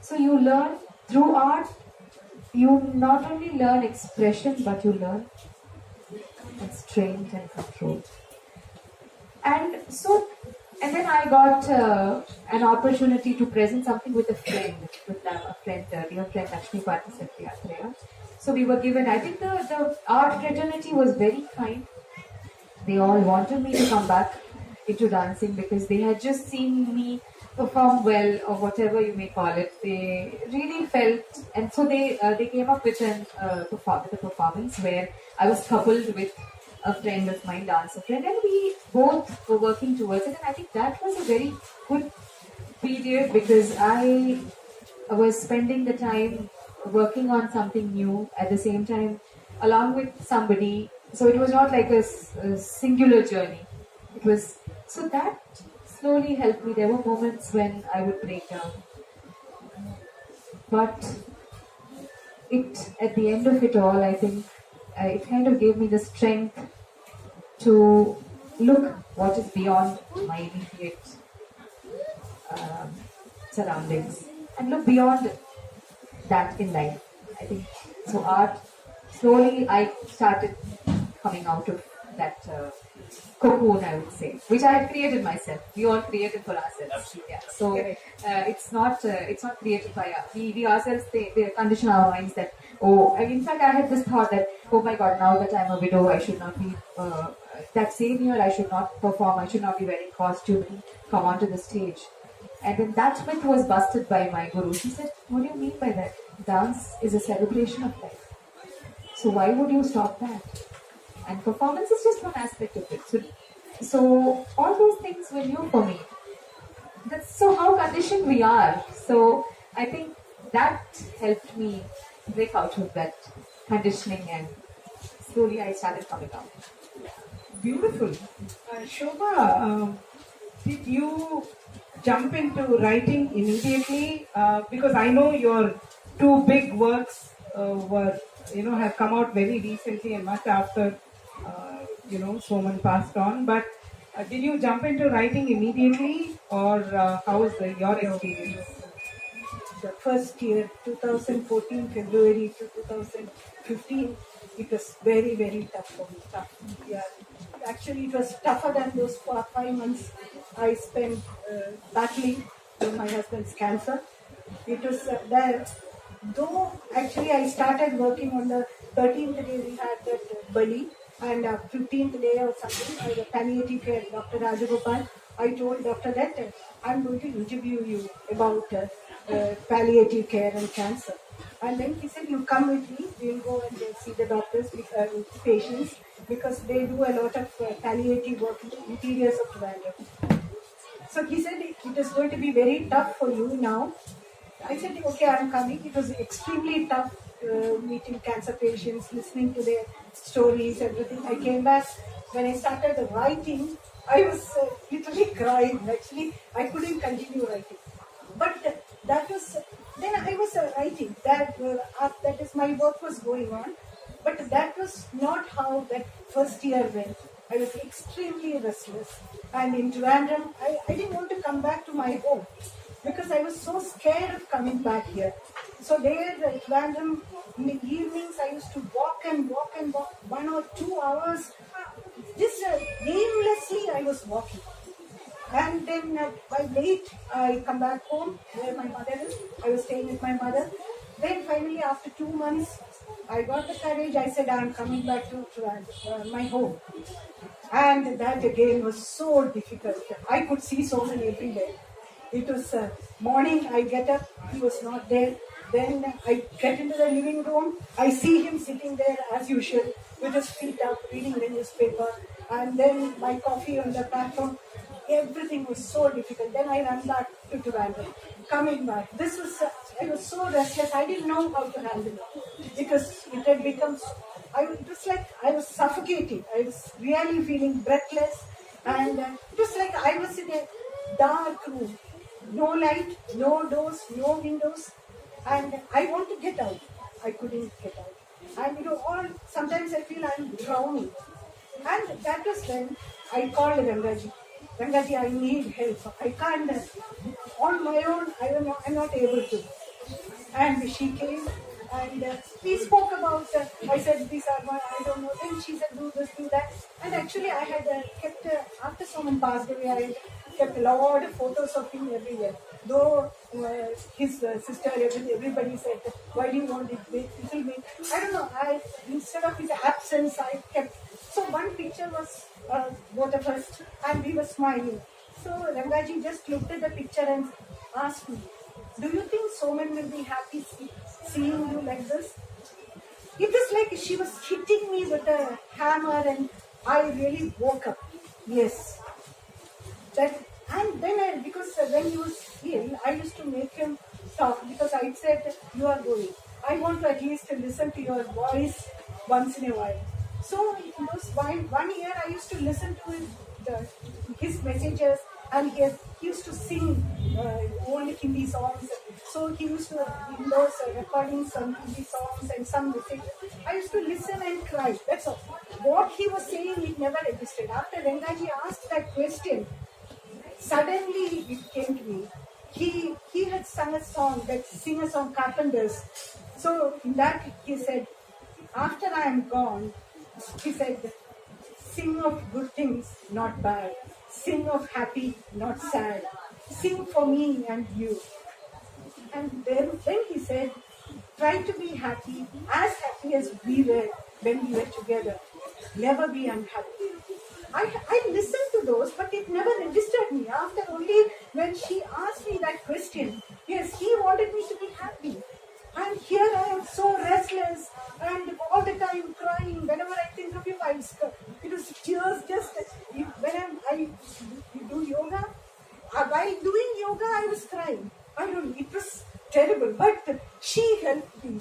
So you learn through art, you not only learn expression, but you learn constraint and control. And then I got an opportunity to present something with a friend, dear friend Lakshmi Sathya. So we were given, I think the art fraternity was very kind. They all wanted me to come back into dancing because they had just seen me perform well, or whatever you may call it. They really felt, and so they came up with a performance where I was coupled with a friend of mine, dancer friend, and we both were working towards it. And I think that was a very good period because I was spending the time working on something new at the same time along with somebody. So it was not like a singular journey. It was, so that slowly helped me. There were moments when I would break down, but at the end of it all, I think it kind of gave me the strength to look what is beyond my immediate surroundings and look beyond that in life. I think so. Art, slowly I started coming out of that cocoon, I would say, which I had created myself. We all created for ourselves. Absolutely. Yeah. So it's not created by us. We ourselves they condition our minds that, in fact I had this thought that, oh my God, now that I'm a widow, I should not be. That same year I should not perform. I should not be wearing costume and come onto the stage. And then that myth was busted by my guru. He said, what do you mean by that? Dance is a celebration of life. So why would you stop that? And performance is just one aspect of it. So all those things were new for me. That's so how conditioned we are. So I think that helped me break out of that conditioning, and slowly I started coming out. Beautiful. Shobha, did you jump into writing immediately? Because I know your two big works, have come out very recently and much after Soman passed on. But did you jump into writing immediately, or how was your experience? The first year, 2014 February to 2015, it was very, very tough for me. Tough. Yeah. Actually, it was tougher than those 5 months I spent battling with my husband's cancer. It was there. Though actually I started working on the 13th day we had that Bali, and 15th day or something, the palliative care, Dr. Rajagopal, I told doctor that I'm going to interview you about palliative care and cancer. And then he said, you come with me, we'll go and see the doctors, patients, because they do a lot of palliative work in the interiors of Trivandrum. So he said, it is going to be very tough for you now. I said, okay, I'm coming. It was extremely tough meeting cancer patients, listening to their stories, everything. I came back. When I started writing, I was literally crying. Actually, I couldn't continue writing. But that was, then I was writing. That is, my work was going on. But that was not how that first year went. I was extremely restless. And in Trivandrum, I didn't want to come back to my home, because I was so scared of coming back here. So there at Trivandrum, in the evenings, I used to walk 1 or 2 hours. Just aimlessly I was walking. And then by late, I come back home where my mother is. I was staying with my mother. Then finally, after 2 months, I got the courage. I said, I'm coming back to my home. And that again was so difficult. I could see Soman every day. It was morning, I get up, he was not there. Then I get into the living room, I see him sitting there as usual, with his feet up, reading the newspaper. And then my coffee on the platform. Everything was so difficult. Then I ran back to Trivandrum, coming back. I was so restless, I didn't know how to handle it. Because it had become, it was like I was suffocating. I was really feeling breathless. And it was like I was in a dark room. No light, no doors, no windows, and I want to get out. I couldn't get out. And sometimes I feel I'm drowning. And that was when I called Rangaji. Rangaji, I need help. I can't, on my own, I'm not able to. And she came and we spoke about, I said, these are my, I don't know. Then she said, do this, do that. And actually I had kept, after someone passed away, I kept a lot of photos of him everywhere. Though his sister, everybody said, why do you want it? Little bit. I don't know. Instead of his absence, I kept. So one picture was both of us, and we were smiling. So Rangaji just looked at the picture and asked me, do you think Soman will be happy seeing you like this? It was like she was hitting me with a hammer, and I really woke up. Yes. And then because when he was ill, I used to make him talk, because I said, you are going. I want to at least listen to your voice once in a while. So in those 1 year, I used to listen to his messages, and he used to sing only Hindi songs. So he used to, in those recordings, some Hindi songs and some messages. I used to listen and cry. That's all. What he was saying, it never existed. After Rangaji asked that question, suddenly it came to me. He had sung a song, that singer-song Carpenters. So in that he said, after I am gone, he said, sing of good things, not bad. Sing of happy, not sad. Sing for me and you. And then he said, try to be happy as we were when we were together. Never be unhappy. I listened to those, but it never registered me. After only when she asked me that question, yes, he wanted me to be happy. And here I am so restless and all the time crying. Whenever I think of him, it was tears. Just when I do yoga, while doing yoga, I was crying. I don't know, it was terrible. But she helped me.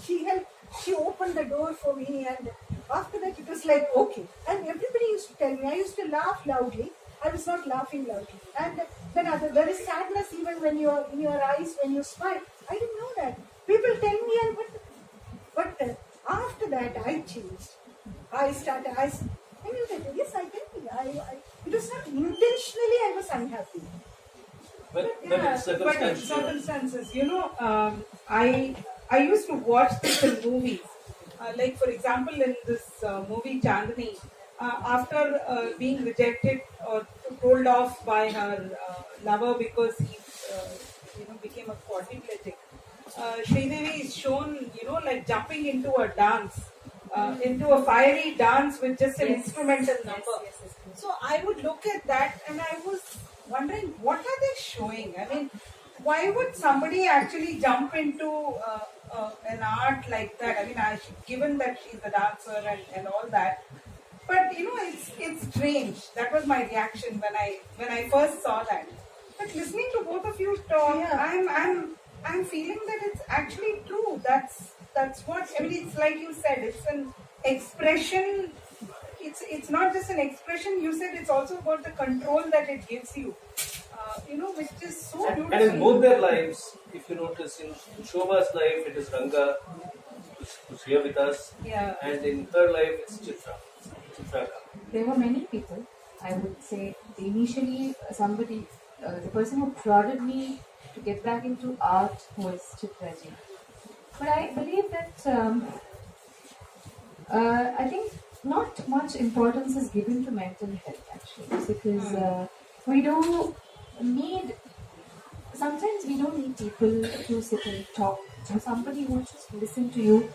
She opened the door for me, and after that it was like, okay. And everybody used to tell me, I used to laugh loudly. I was not laughing loudly. And then there is sadness even when you are in your eyes when you smile. I didn't know that. People tell me, but that, I changed. I knew that, yes, I can be. It was not intentionally I was unhappy. But Yeah, it's but circumstantial. circumstances, I used to watch this in movies. Like for example, in this movie Chandani, after being rejected or told off by her lover because he, became a quadriplegic, Sridevi is shown, like jumping into a dance, into a fiery dance with just an instrumental number. So I would look at that and I was wondering, what are they showing? I mean, why would somebody actually jump into an art like that? I mean, given that she's a dancer and all that, but it's strange. That was my reaction when I first saw that. But listening to both of you talk, Yeah. I'm feeling that it's actually true. That's what I mean. It's like you said. It's an expression. It's not just an expression. You said it's also about the control that it gives you. Which is so beautiful. And in both their lives, if you notice, in Shobha's life, it is Ranga who's here with us. Yeah. And in her life, it's Chitra. There were many people, I would say. Initially, somebody, the person who prodded me to get back into art was Chitraji. But I believe that I think not much importance is given to mental health actually, because sometimes we don't need people to sit and talk to, somebody who just listen to you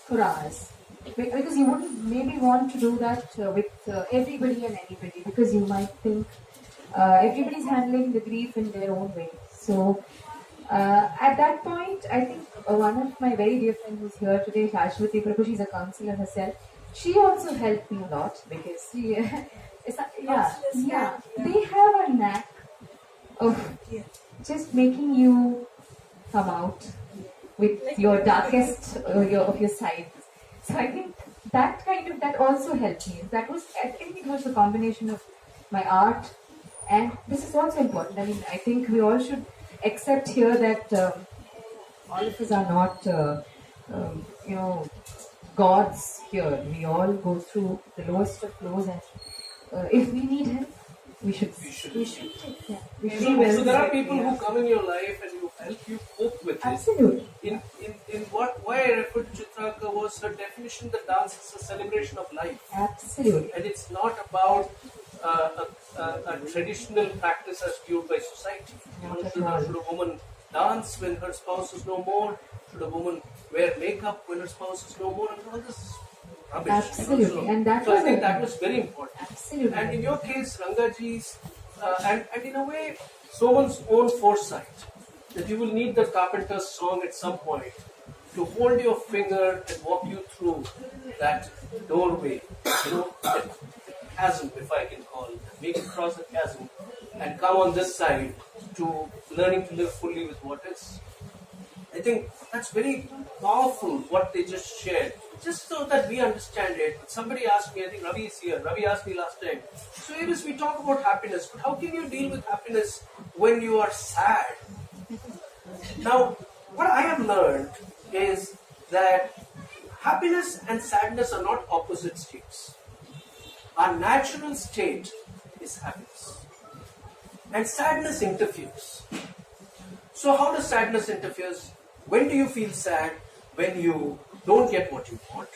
for hours. Because you wouldn't maybe want to do that with everybody and anybody, because you might think everybody's handling the grief in their own way. So at that point, I think one of my very dear friends who's here today, Shashwati Prabhu, she's a counselor herself. She also helped me a lot because she, they have a knack of just making you come out with your darkest of your sides. So I think that also helped me. I think it was a combination of my art, and this is also important. I mean, I think we all should accept here that all of us are not, gods here. We all go through the lowest of lows, and if we need help, we should take that. So there are people who come in your life and who help you cope with Absolutely. it. Why I referred to Chitraka was her definition that dance is a celebration of life. Absolutely. And it's not about a traditional practice as viewed by society. Should a woman dance when her spouse is no more? Should a woman wear makeup when her spouse is no more? And all this rubbish. Absolutely. And that so was I think that was very important. Absolutely. And in your case, Rangaji's, and in a way, Soman's own foresight, that you will need the Carpenter's song at some point to hold your finger and walk you through that doorway, that chasm, if I can call it, make it cross the chasm and come on this side to learning to live fully with what is. I think that's very powerful what they just shared, just so that we understand it. Somebody asked me, I think Ravi is here, Ravi asked me last time, so Avis, we talk about happiness, but how can you deal with happiness when you are sad? Now, what I have learned is that happiness and sadness are not opposite states. Our natural state is happiness. And sadness interferes. So how does sadness interfere? When do you feel sad? When you don't get what you want,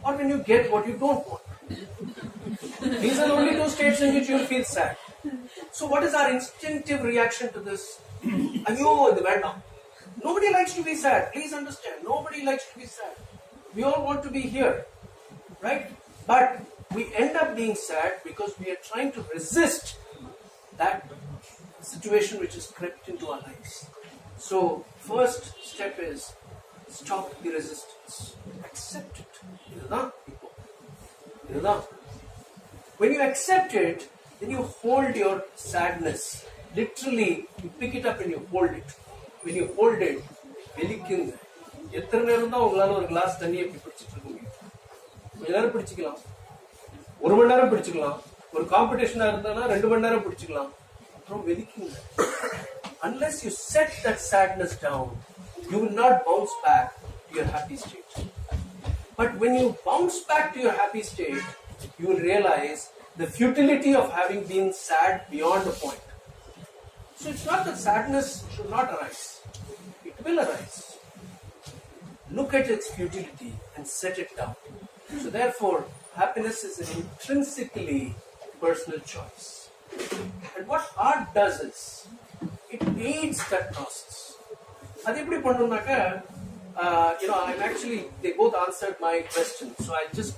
or when you get what you don't want. These are the only two states in which you will feel sad. So what is our instinctive reaction to this? Ayyo, idu vendam. Nobody likes to be sad. Please understand. Nobody likes to be sad. We all want to be here. Right? But we end up being sad because we are trying to resist that situation which has crept into our lives. So, first step is stop the resistance. Accept it. When you accept it, then you hold your sadness. Literally, you pick it up and you hold it. When you hold it, வெலிக்குங்க. எத்தனை நேரம் தான் உங்களால ஒரு class தண்ணியை பிடிச்சிட்டு இருக்க முடியும்? கொஞ்ச நேரம் பிடிச்சிக்கலாம், 1 மணி நேரம் பிடிச்சிக்கலாம், ஒரு காம்படிஷனா இருந்தாலும் 2 மணி நேரம் பிடிச்சிக்கலாம். அப்புறம் வெலிக்குங்க. Unless you set that sadness down, you will not bounce back to your happy state. But when you bounce back to your happy state, you will realize the futility of having been sad beyond a point. So it's not that sadness should not arise. It will arise. Look at its futility and set it down. So therefore, happiness is an intrinsically personal choice. And what art does is, it aids that process. அது எப்படி பண்ணணும்னாக்க, I'm actually, they both answered my question. So I just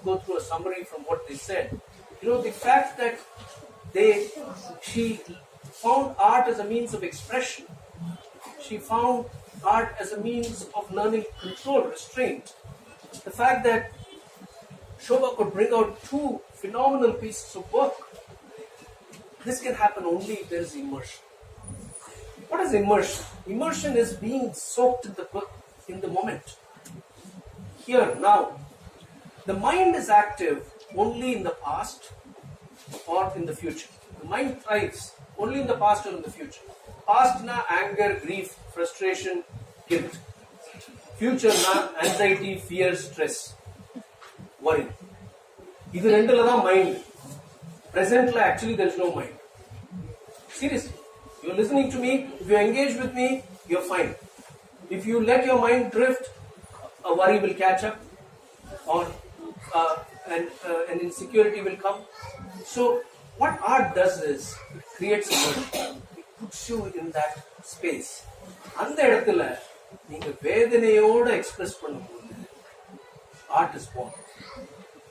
go through a summary from what they said. The fact that she found art as a means of expression. She found art as a means of learning control, restraint. The fact that Shobha could bring out 2 phenomenal pieces of work. This can happen only if there is immersion. What is immersion? Immersion is being soaked in the moment. Here, now. The mind is active only in the past or in the future. The mind thrives only in the past or in the future. Past na anger, grief, frustration, guilt. Future na anxiety, fear, stress, worry. Idu rendula da mind. Present la actually there is no mind. Seriously. You are listening to me, if you engage with me, you are fine. If you let your mind drift, a worry will catch up, or an insecurity will come. So, what art does is, it creates immersion. It puts you in that space. அந்த இடத்துல நீங்க வேதனையோட express பண்ணும்போது art is born.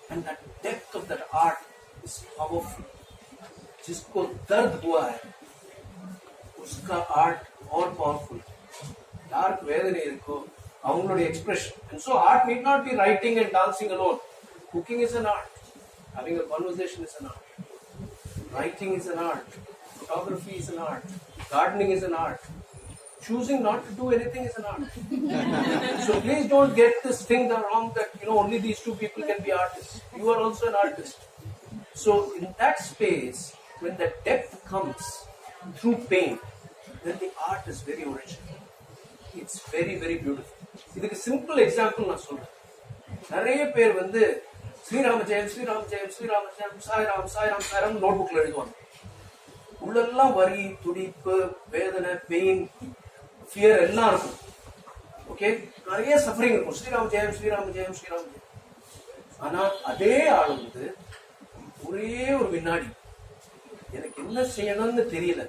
And that depth of that art is powerful. जिसको दर्द हुआ है, उसका art और पावरफुल. यार्क वेदने इरुक्को avungalode expression. And so art need not be writing and dancing alone. Cooking is an art. Having a conversation is an art. Writing is an art. Photography is an art. Gardening is an art. Choosing not to do anything is an art. So please don't get this thing wrong that only these 2 people can be artists. You are also an artist. So in that space, when the depth comes through pain, then the art is very original. It's very, very beautiful. இதுக்கு simple example நான் சொல்றேன். நிறைய பேர் ஸ்ரீராம ஜெயம் ஸ்ரீராம ஜெயம் ஸ்ரீராம ஜெயம் Sairam Sairam Sairam note புக்ல எழுதுவாங்க. உள்ளெல்லாம் வரி, துடிப்பு, வேதனை, பெயின், ஃபியர் எல்லாம் இருக்கும். ஓகே, நிறைய சஃபரிங் இருக்கும். ஸ்ரீராம ஜெயம் ஸ்ரீராம ஜெயம் ஸ்ரீராம ஜெயம். ஆனா அதே ஆள் ஒரே ஒரு வினாடி எனக்கு என்ன செய்யணும்னு தெரியல,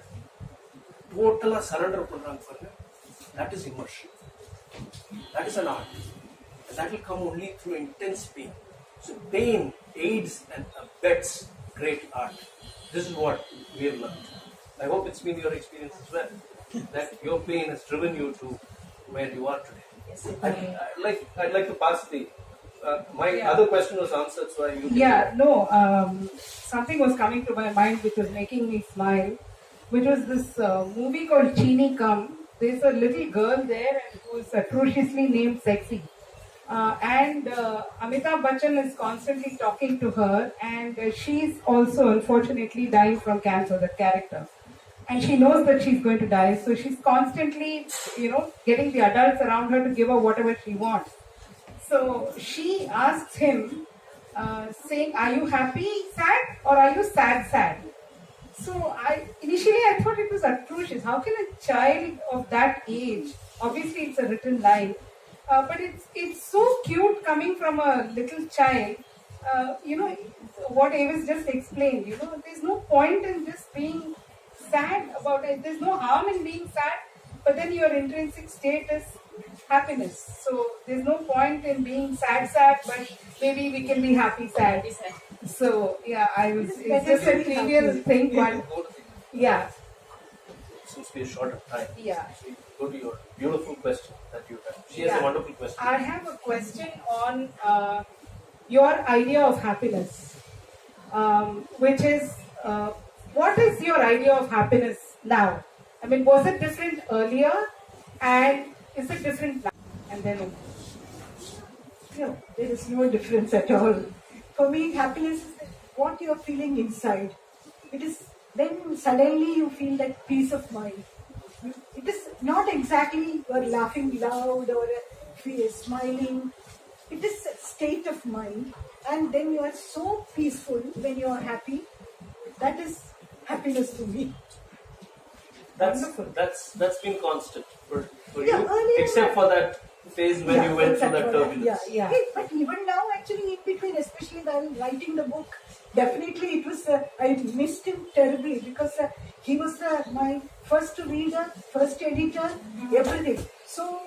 டோட்டலா சரண்டர் பண்றாங்க பாருங்க. That is immersion. That is an art. And that will come only through intense pain. So pain aids and abets great art. This is what we have learned. I hope it's been your experience as well. That your pain has driven you to where you are today. Yes. I'd like to pass the my other question was answered, so something was coming to my mind which was making me smile, which was this movie called Chini Kam. There's a little girl there who is atrociously named Sexy. And Amitabh Bachchan is constantly talking to her, and she's also unfortunately dying from cancer, that character. And she knows that she's going to die, so she's constantly, getting the adults around her to give her whatever she wants. So she asks him, saying, "Are you happy, sad, or are you sad, sad?" So initially I thought it was atrocious. How can a child of that age, obviously it's a written line, but it's so cute coming from a little child. What Avis just explained, there's no point in just being sad about it. There's no harm in being sad, but then your intrinsic state is happiness. So there's no point in being sad, but maybe we can be happy, sad. So it's just a trivial thing, but since we're short of time, go to your beautiful question that you have. She has a wonderful question. I have a question on your idea of happiness, which is what is your idea of happiness now? I mean, was it different earlier, and is it different now? And then no, there is no difference at all. For me, happiness is what you're feeling inside. It is then suddenly you feel that peace of mind. It is not exactly you're laughing loud or smiling. it is a state of mind, and then you are so peaceful when you are happy. That is happiness to me. That's been constant for Yeah, you, earlier- except for that phase when you went through that exactly. turbulence. Yeah. Hey, but even now, actually, in between, especially while writing the book, definitely it was. I missed him terribly because he was my first reader, first editor, everything. So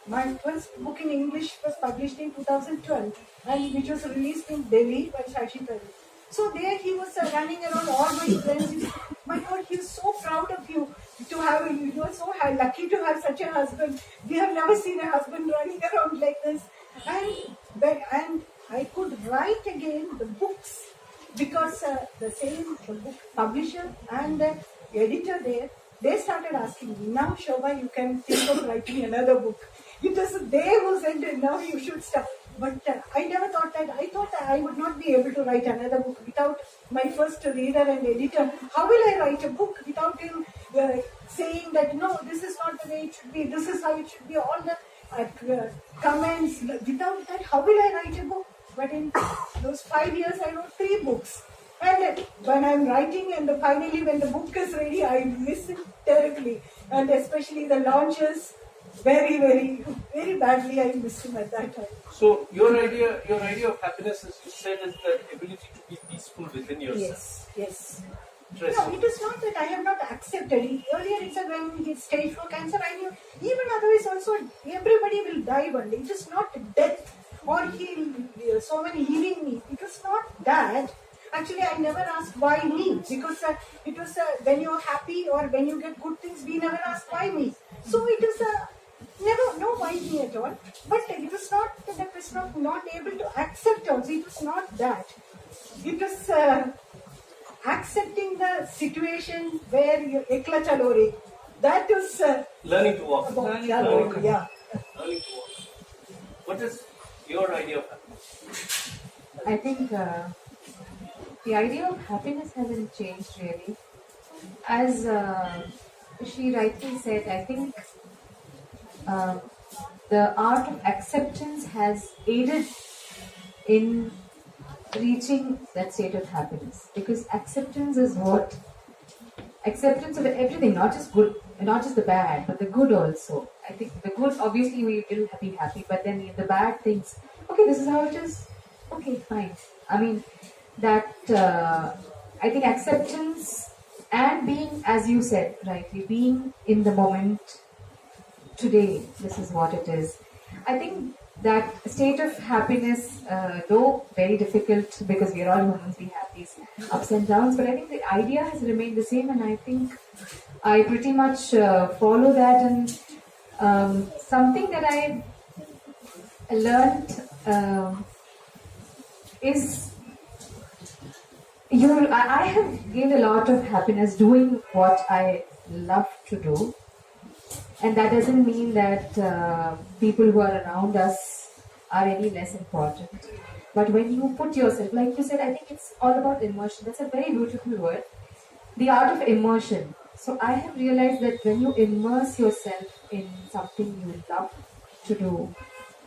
my first book in English was published in 2012, and which was released in Delhi by Shashi Tharoor. So there he was running around all my friends. He said, my God, he was so proud of you to have you. You are so lucky to have such a husband. We have never seen a husband running around like this. And I could write again the books because the same book publisher and the editor there, they started asking me, now Shobha, you can think of writing another book. It was they who said, now you should start. But I never thought that. I thought that I would not be able to write another book without my first reader and editor. How will I write a book without him saying that, no, this is not the way it should be, this is how it should be, all the comments. Without that, how will I write a book? But in those 5 years, I wrote 3 books. And when I'm writing and finally when the book is ready, I miss it terribly. And especially the launches, very, very, very badly I missed him at that time. So your idea of happiness, as you said, is the ability to be peaceful within yourself. Yes. Interesting. No, it is not that I have not accepted it. Earlier it said when he stage 4 cancer, I knew even otherwise also everybody will die one day. It is not death or Soman healing me. It was not that. Actually, I never asked why me, because it was when you're happy or when you get good things, we never ask why me. So it is never, no why me at all. But it was not that I was not able to accept also. It was not that. It was accepting the situation where you ekla chalore. That was Learning to walk. Learning to Learning walk. Learning to walk. What is your idea of happiness? I think the idea of happiness hasn't changed really. As she rightly said, I think the art of acceptance has aided in reaching that state of happiness, because acceptance is what acceptance of everything, not just good, not just the bad, but the good also. I think the good, obviously we will be happy, but then the bad things, okay, this is how it is, okay, fine. I mean, that I think acceptance and being, as you said rightly, being in the moment, today, this is what it is. I think that state of happiness, though very difficult because we are all humans, we have these ups and downs, but I think the idea has remained the same, and I think I pretty much follow that. And something that I learned is I have gained a lot of happiness doing what I love to do. And that doesn't mean that people who are around us are any less important. But when you put yourself, like you said, I think it's all about immersion. That's a very beautiful word. The art of immersion. So I have realized that when you immerse yourself in something you love to do,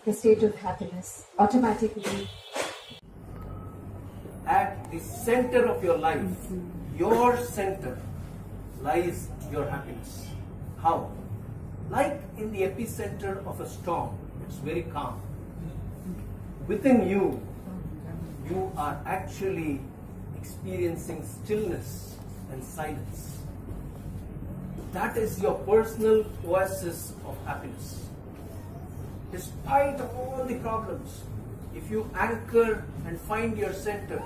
the state of happiness automatically. At the center of your life, your center, lies your happiness. How? Like in the epicenter of a storm, it's very calm. Within you, you are actually experiencing stillness and silence. That is your personal oasis of happiness. Despite all the problems, if you anchor and find your center,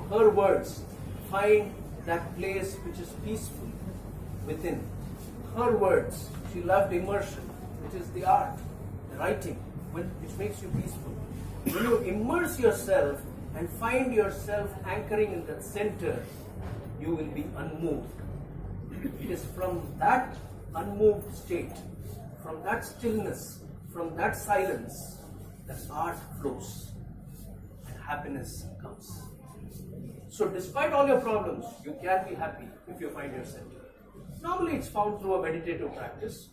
her words, find that place which is peaceful within. Her words, she loved immersion, which is the art, the writing, which makes you peaceful. When you immerse yourself and find yourself anchoring in that center, you will be unmoved. It is from that unmoved state, from that stillness, from that silence, that art flows and happiness comes. So despite all your problems, you can be happy if you find your center. Normally it's found through a meditative practice,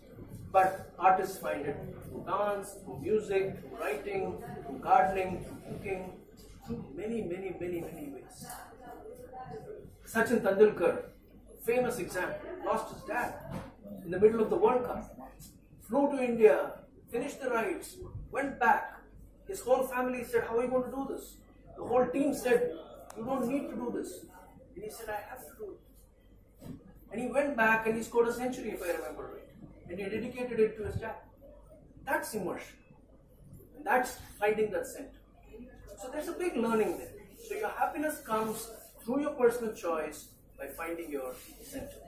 But artists find it through dance, through music, through writing, through gardening, through cooking, through many, many, many, many ways. Sachin Tendulkar, famous example, lost his dad in the middle of the World Cup. Flew to India, finished the rides, went back. His whole family said, "How are you going to do this?" The whole team said, "You don't need to do this." And he said, "I have to do it." And he went back and he scored a century, if I remember right. And he dedicated it to his dad. That's immersion. And that's finding that center. So there's a big learning there. So your happiness comes through your personal choice by finding your center.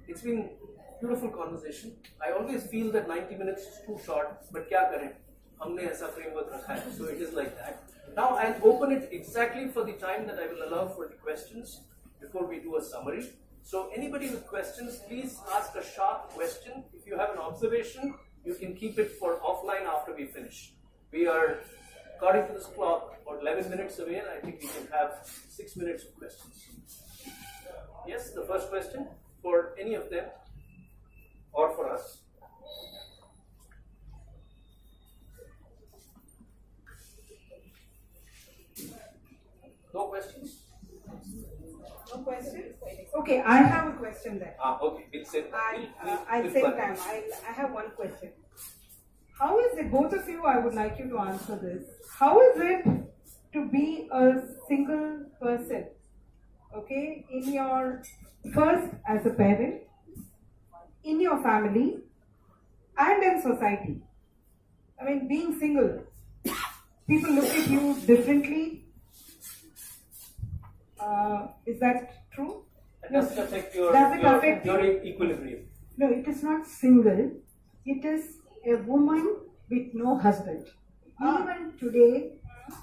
It's been a beautiful conversation. I always feel that 90 minutes is too short, but kya kare? Humne aisa framework rakha hai, so it is like that. Now I'll open it exactly for the time that I will allow for questions before we do a summary. So anybody with questions, please ask a sharp question. If you have an observation, you can keep it for offline after we finish. We are, according to this clock, about 11 minutes away, and I think we can have 6 minutes of questions. Yes, the first question for any of them or for us. No questions? No question? Okay, I have a question then. Okay, we'll say I'll save time. I have one question. How is it, both of you, I would like you to answer this. How is it to be a single person? Okay, in your, first as a parent, in your family, and in society. I mean, being single, people look at you differently. Is that true? Does it affect your equilibrium? No, it is not single. It is a woman with no husband. Even today,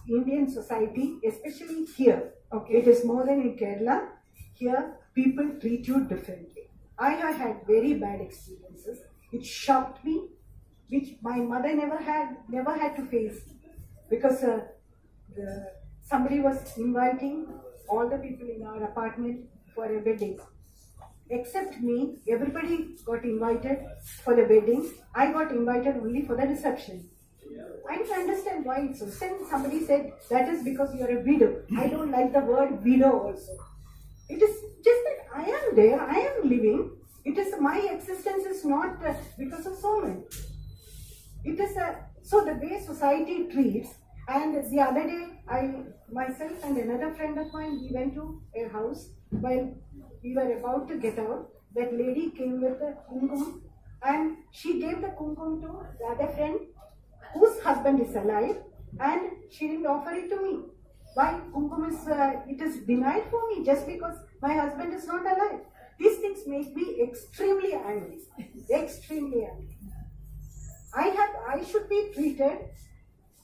Indian society, especially here, okay, it is more than in Kerala, here people treat you differently. I have had very bad experiences. It shocked me, which my mother never had to face, because somebody was inviting all the people in our apartment for a wedding. Except me, everybody got invited for the wedding. I got invited only for the reception. I didn't understand why it's so. Then somebody said, that is because you are a widow. I don't like the word widow also. It is just that I am there, I am living. It is my existence is not because of Soman. It is so the way society treats. And the other day, myself and another friend of mine, we went to a house. While we were about to get out, that lady came with the kumkum, and she gave the kumkum to the other friend whose husband is alive, and she didn't offer it to me. Why? Kumkum is, it is denied for me just because my husband is not alive. These things make me extremely angry. Extremely angry. I should be treated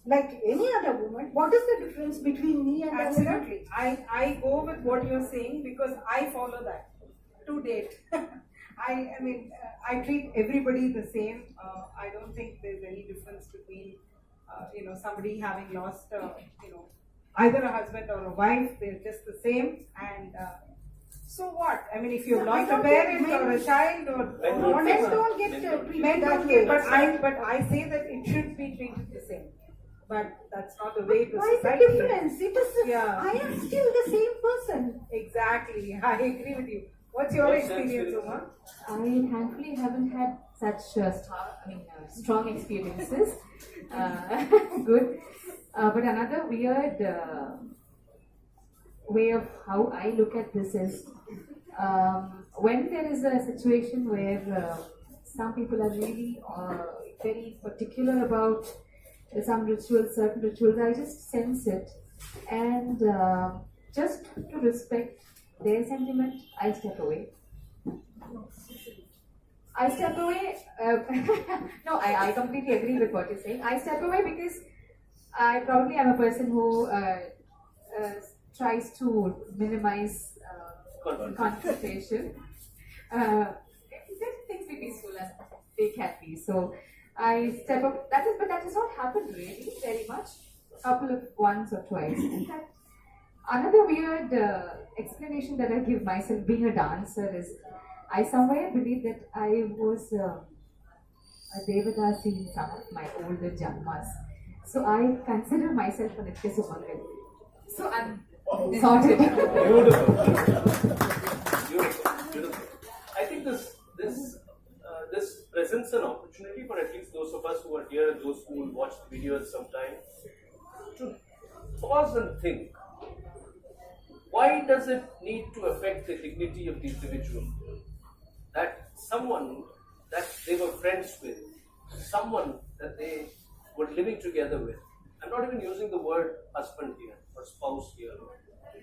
like any other woman. What is the difference between me and absolutely? I go with what you're saying because I follow that to date. I mean, I treat everybody the same. I don't think there's any difference between somebody having lost either a husband or a wife. They're just the same. And so what? I mean, if you've lost a parent or a child or whatever, men don't get treated men that don't way. get, but I say that it should be treated the same. But that's not the way to why society. Why the difference? It is. Yeah. I am still the same person. Exactly. I agree with you. What's your experience, Soman? I thankfully haven't had such strong experiences. Good. But another weird way of how I look at this is when there is a situation where some people are really very particular about some rituals, certain rituals, I just sense it, and just to respect their sentiment, I step away. I step away. No, I completely agree with what you're saying. I step away because I probably am a person who tries to minimize confrontation. Things be peaceful as they can be. So I step up. But that has not happened really very much. A couple of once or twice. Another weird explanation that I give myself being a dancer is I somewhere believe that I was a Devadasi in some of my older Janmas. So I consider myself a Nitya Sumangal. So I'm sorted. Beautiful. Beautiful. I think this presents an opportunity for at least those of us who are here and those who will watch the videos sometime to pause and think. Why does it need to affect the dignity of the individual that someone that they were friends with, someone that they were living together with? I'm not even using the word husband here, or spouse here, or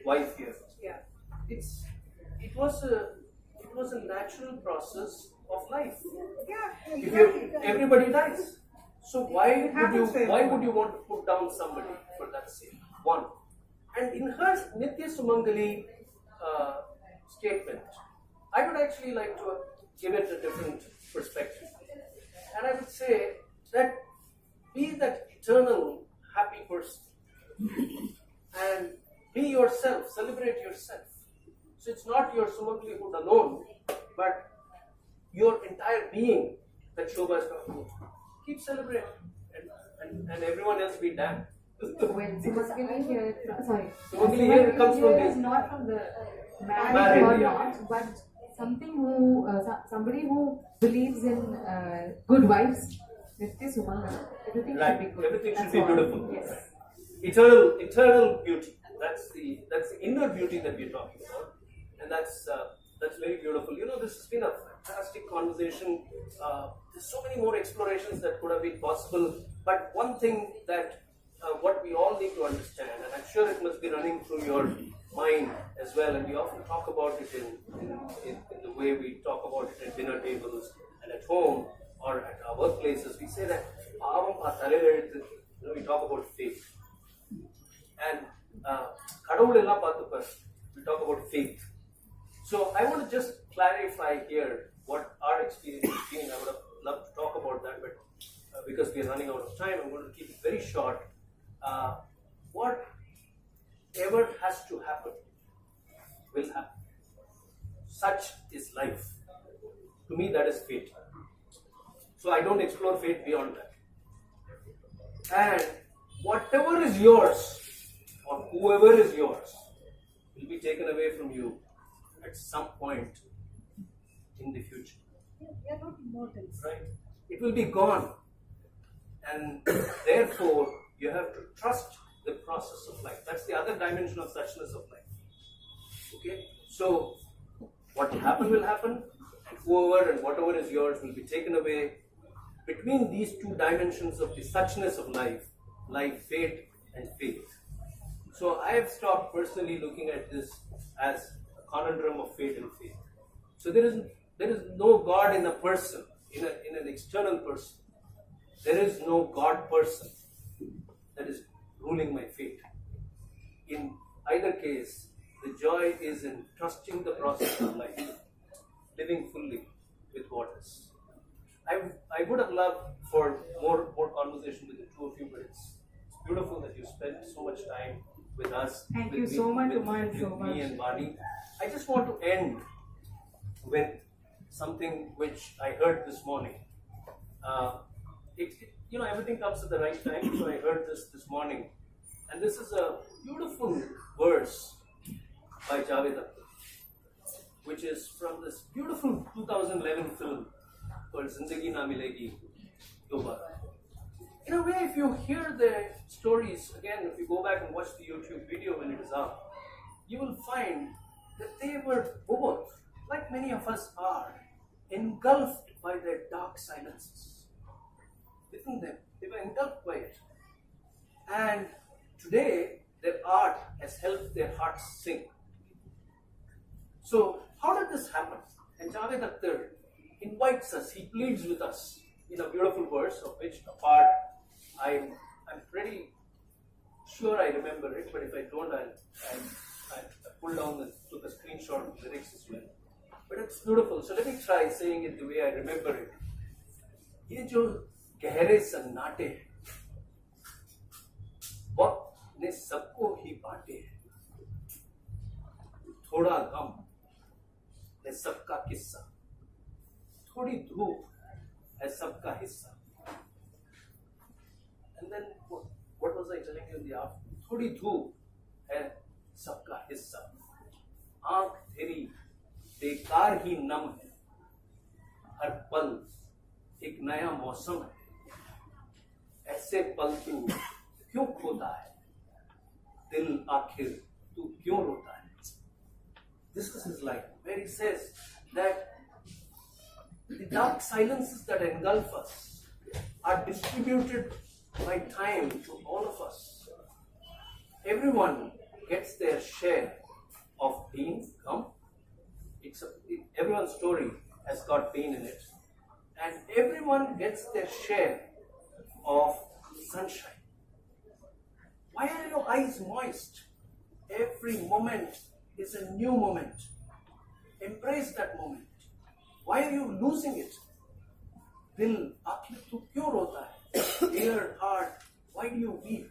wife here. Yeah. It was a natural process of life. Yeah, If exactly. everybody dies, so why happens to would you want to put down somebody for that sake? One, and in her Nitya Sumangali statement, I would actually like to give it a different perspective, and I would say that be that eternal happy person and be yourself, celebrate yourself. So it's not your Sumangali-hood alone, but your entire being that Shobha is talking about. Keep celebrating and everyone else be damned. When Sumangali here, sorry, Sumangali here comes from is this. not from the married Married, or yeah. not, but something who, somebody who believes in good vibes. Nitya Sumangal. Everything Right. should be good. Everything should That's be all. beautiful. Yes. Eternal beauty. That's the inner beauty that we're talking about, and that's very beautiful. You know, this has been a fantastic conversation. There's so many more explorations that could have been possible, but one thing that what we all need to understand, and I'm sure it must be running through your mind as well, and we often talk about it in the way we talk about it at dinner tables and at home or at our workplaces. We say that we talk about faith. And we talk about faith. So I want to just clarify here what our experience has been. I would have loved to talk about that, but because we are running out of time, I'm going to keep it very short. Whatever has to happen will happen. Such is life. To me, that is fate. So I don't explore fate beyond that. And whatever is yours, or whoever is yours, will be taken away from you at some point in the future. We are not immortals. Right? It will be gone. And therefore, you have to trust the process of life. That's the other dimension of suchness of life. Okay? So, what will happen, and whoever and whatever is yours will be taken away. Between these two dimensions of the suchness of life, lie fate and faith. So I have stopped personally looking at this as a conundrum of fate and faith. So there is no God in a person, in an external person. There is no God person that is ruling my fate. In either case, the joy is in trusting the process of life, living fully with what is. I would have loved for more conversation with the two of you, but it's beautiful that you spent so much time with us. Thank with you so much, with Soman, so much. me and Vaani. I just want to end with something which I heard this morning. Everything comes at the right time, so I heard this morning. And this is a beautiful verse by Javed, which is from this beautiful 2011 film called Zindagi Na Milegi Dobara. In a way, if you hear the stories, again, if you go back and watch the YouTube video when it is up, you will find that they were both, like many of us are, engulfed by their dark silences. Within them, they were engulfed by it. And today, their art has helped their hearts sing. So, how did this happen? And Javed Akhtar invites us, he pleads with us in a beautiful verse, of which a part I'm pretty sure I remember it, but if I don't, I pull down and took a screenshot of the lyrics as well. But it's beautiful, so let me try saying it the way I remember it. ये जो गहरे सन्नाटे हैं, वक्त ने सबको ही बांटे हैं, थोड़ा गम है सबका किस्सा, थोड़ी धूप है सबका हिस्सा, like telling you in the afternoon, थोड़ी धूप है सबका हिस्सा, आंख तेरी बेकार ही नम है, हर पल एक नया मौसम है, ऐसे पल तू क्यों खोता है, दिल आखिर तू क्यों रोता है. This is his life, where he says that the dark silences that engulf us are distributed by time to all of us. Everyone gets their share of pain. Everyone's story has got pain in it, and everyone gets their share of sunshine. Why are your eyes moist? Every moment is a new moment. Embrace that moment. Why are you losing it? Dil आखिर तू क्यों रोता है? Dear heart, why do you weep?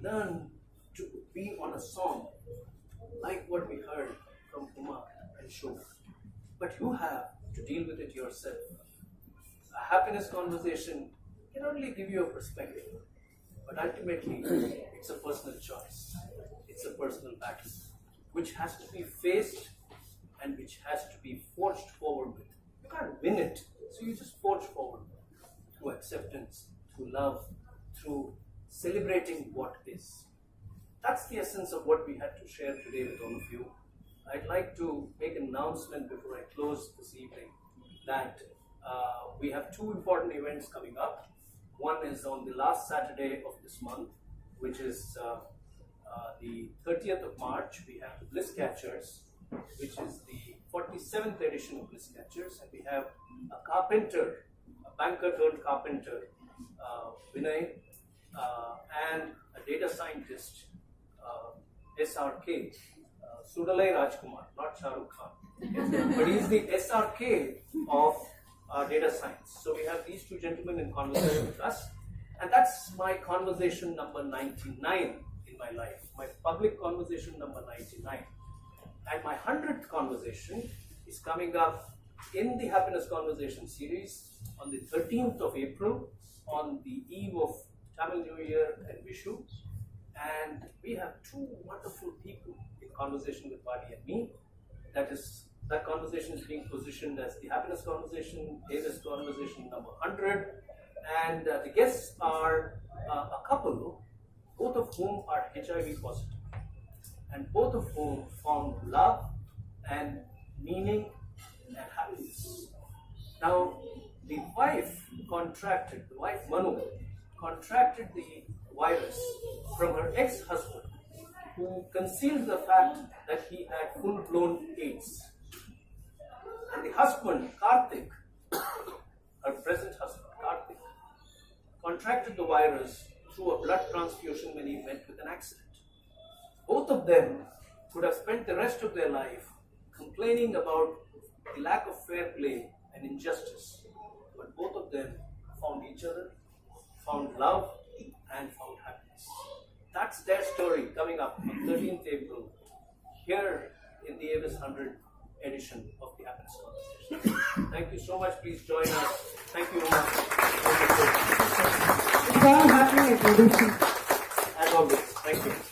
Learn to be on a song like what we heard from Uma and Shobha. But you have to deal with it yourself. A happiness conversation can only give you a perspective, but ultimately it's a personal choice. It's a personal battle which has to be faced and which has to be forged forward with. You can't win it, so you just forge forward through acceptance, through love, through celebrating what is. That's the essence of what we had to share today with all of you. I'd like to make an announcement before I close this evening that we have two important events coming up. One is on the last Saturday of this month, which is the 30th of March. We have the Bliss Catchers, which is the 47th edition of Bliss Catchers, and we have a carpenter, a banker turned carpenter, Vinay, and a data scientist, SRK, Sudalai Rajkumar, not Shah Rukh Khan, but he's the SRK of data science. So we have these two gentlemen in conversation with us, and that's my conversation number 99 in my life, my public conversation number 99. And my 100th conversation is coming up in the Happiness Conversation series on the 13th of April, on the eve of Tamil New Year and Vishu. And we have two wonderful people in conversation with Vaani and me. That conversation is being positioned as the Happiness Conversation, AVIS Conversation number 100. And the guests are a couple, both of whom are HIV positive, and both of whom found love and meaning and happiness. Now, the wife Manu, contracted the virus from her ex-husband, who concealed the fact that he had full-blown AIDS. And the husband, Karthik, her present husband, Karthik, contracted the virus through a blood transfusion when he met with an accident. Both of them could have spent the rest of their life complaining about the lack of fair play and injustice, but both of them found each other, found love, and found happiness. That's their story coming up on 13th April here in the AVIS 100 edition of the Happiness Conversation. Thank you so much. Please join us. Thank you, Uma. It's all happening at Odyssey. As always. Thank you.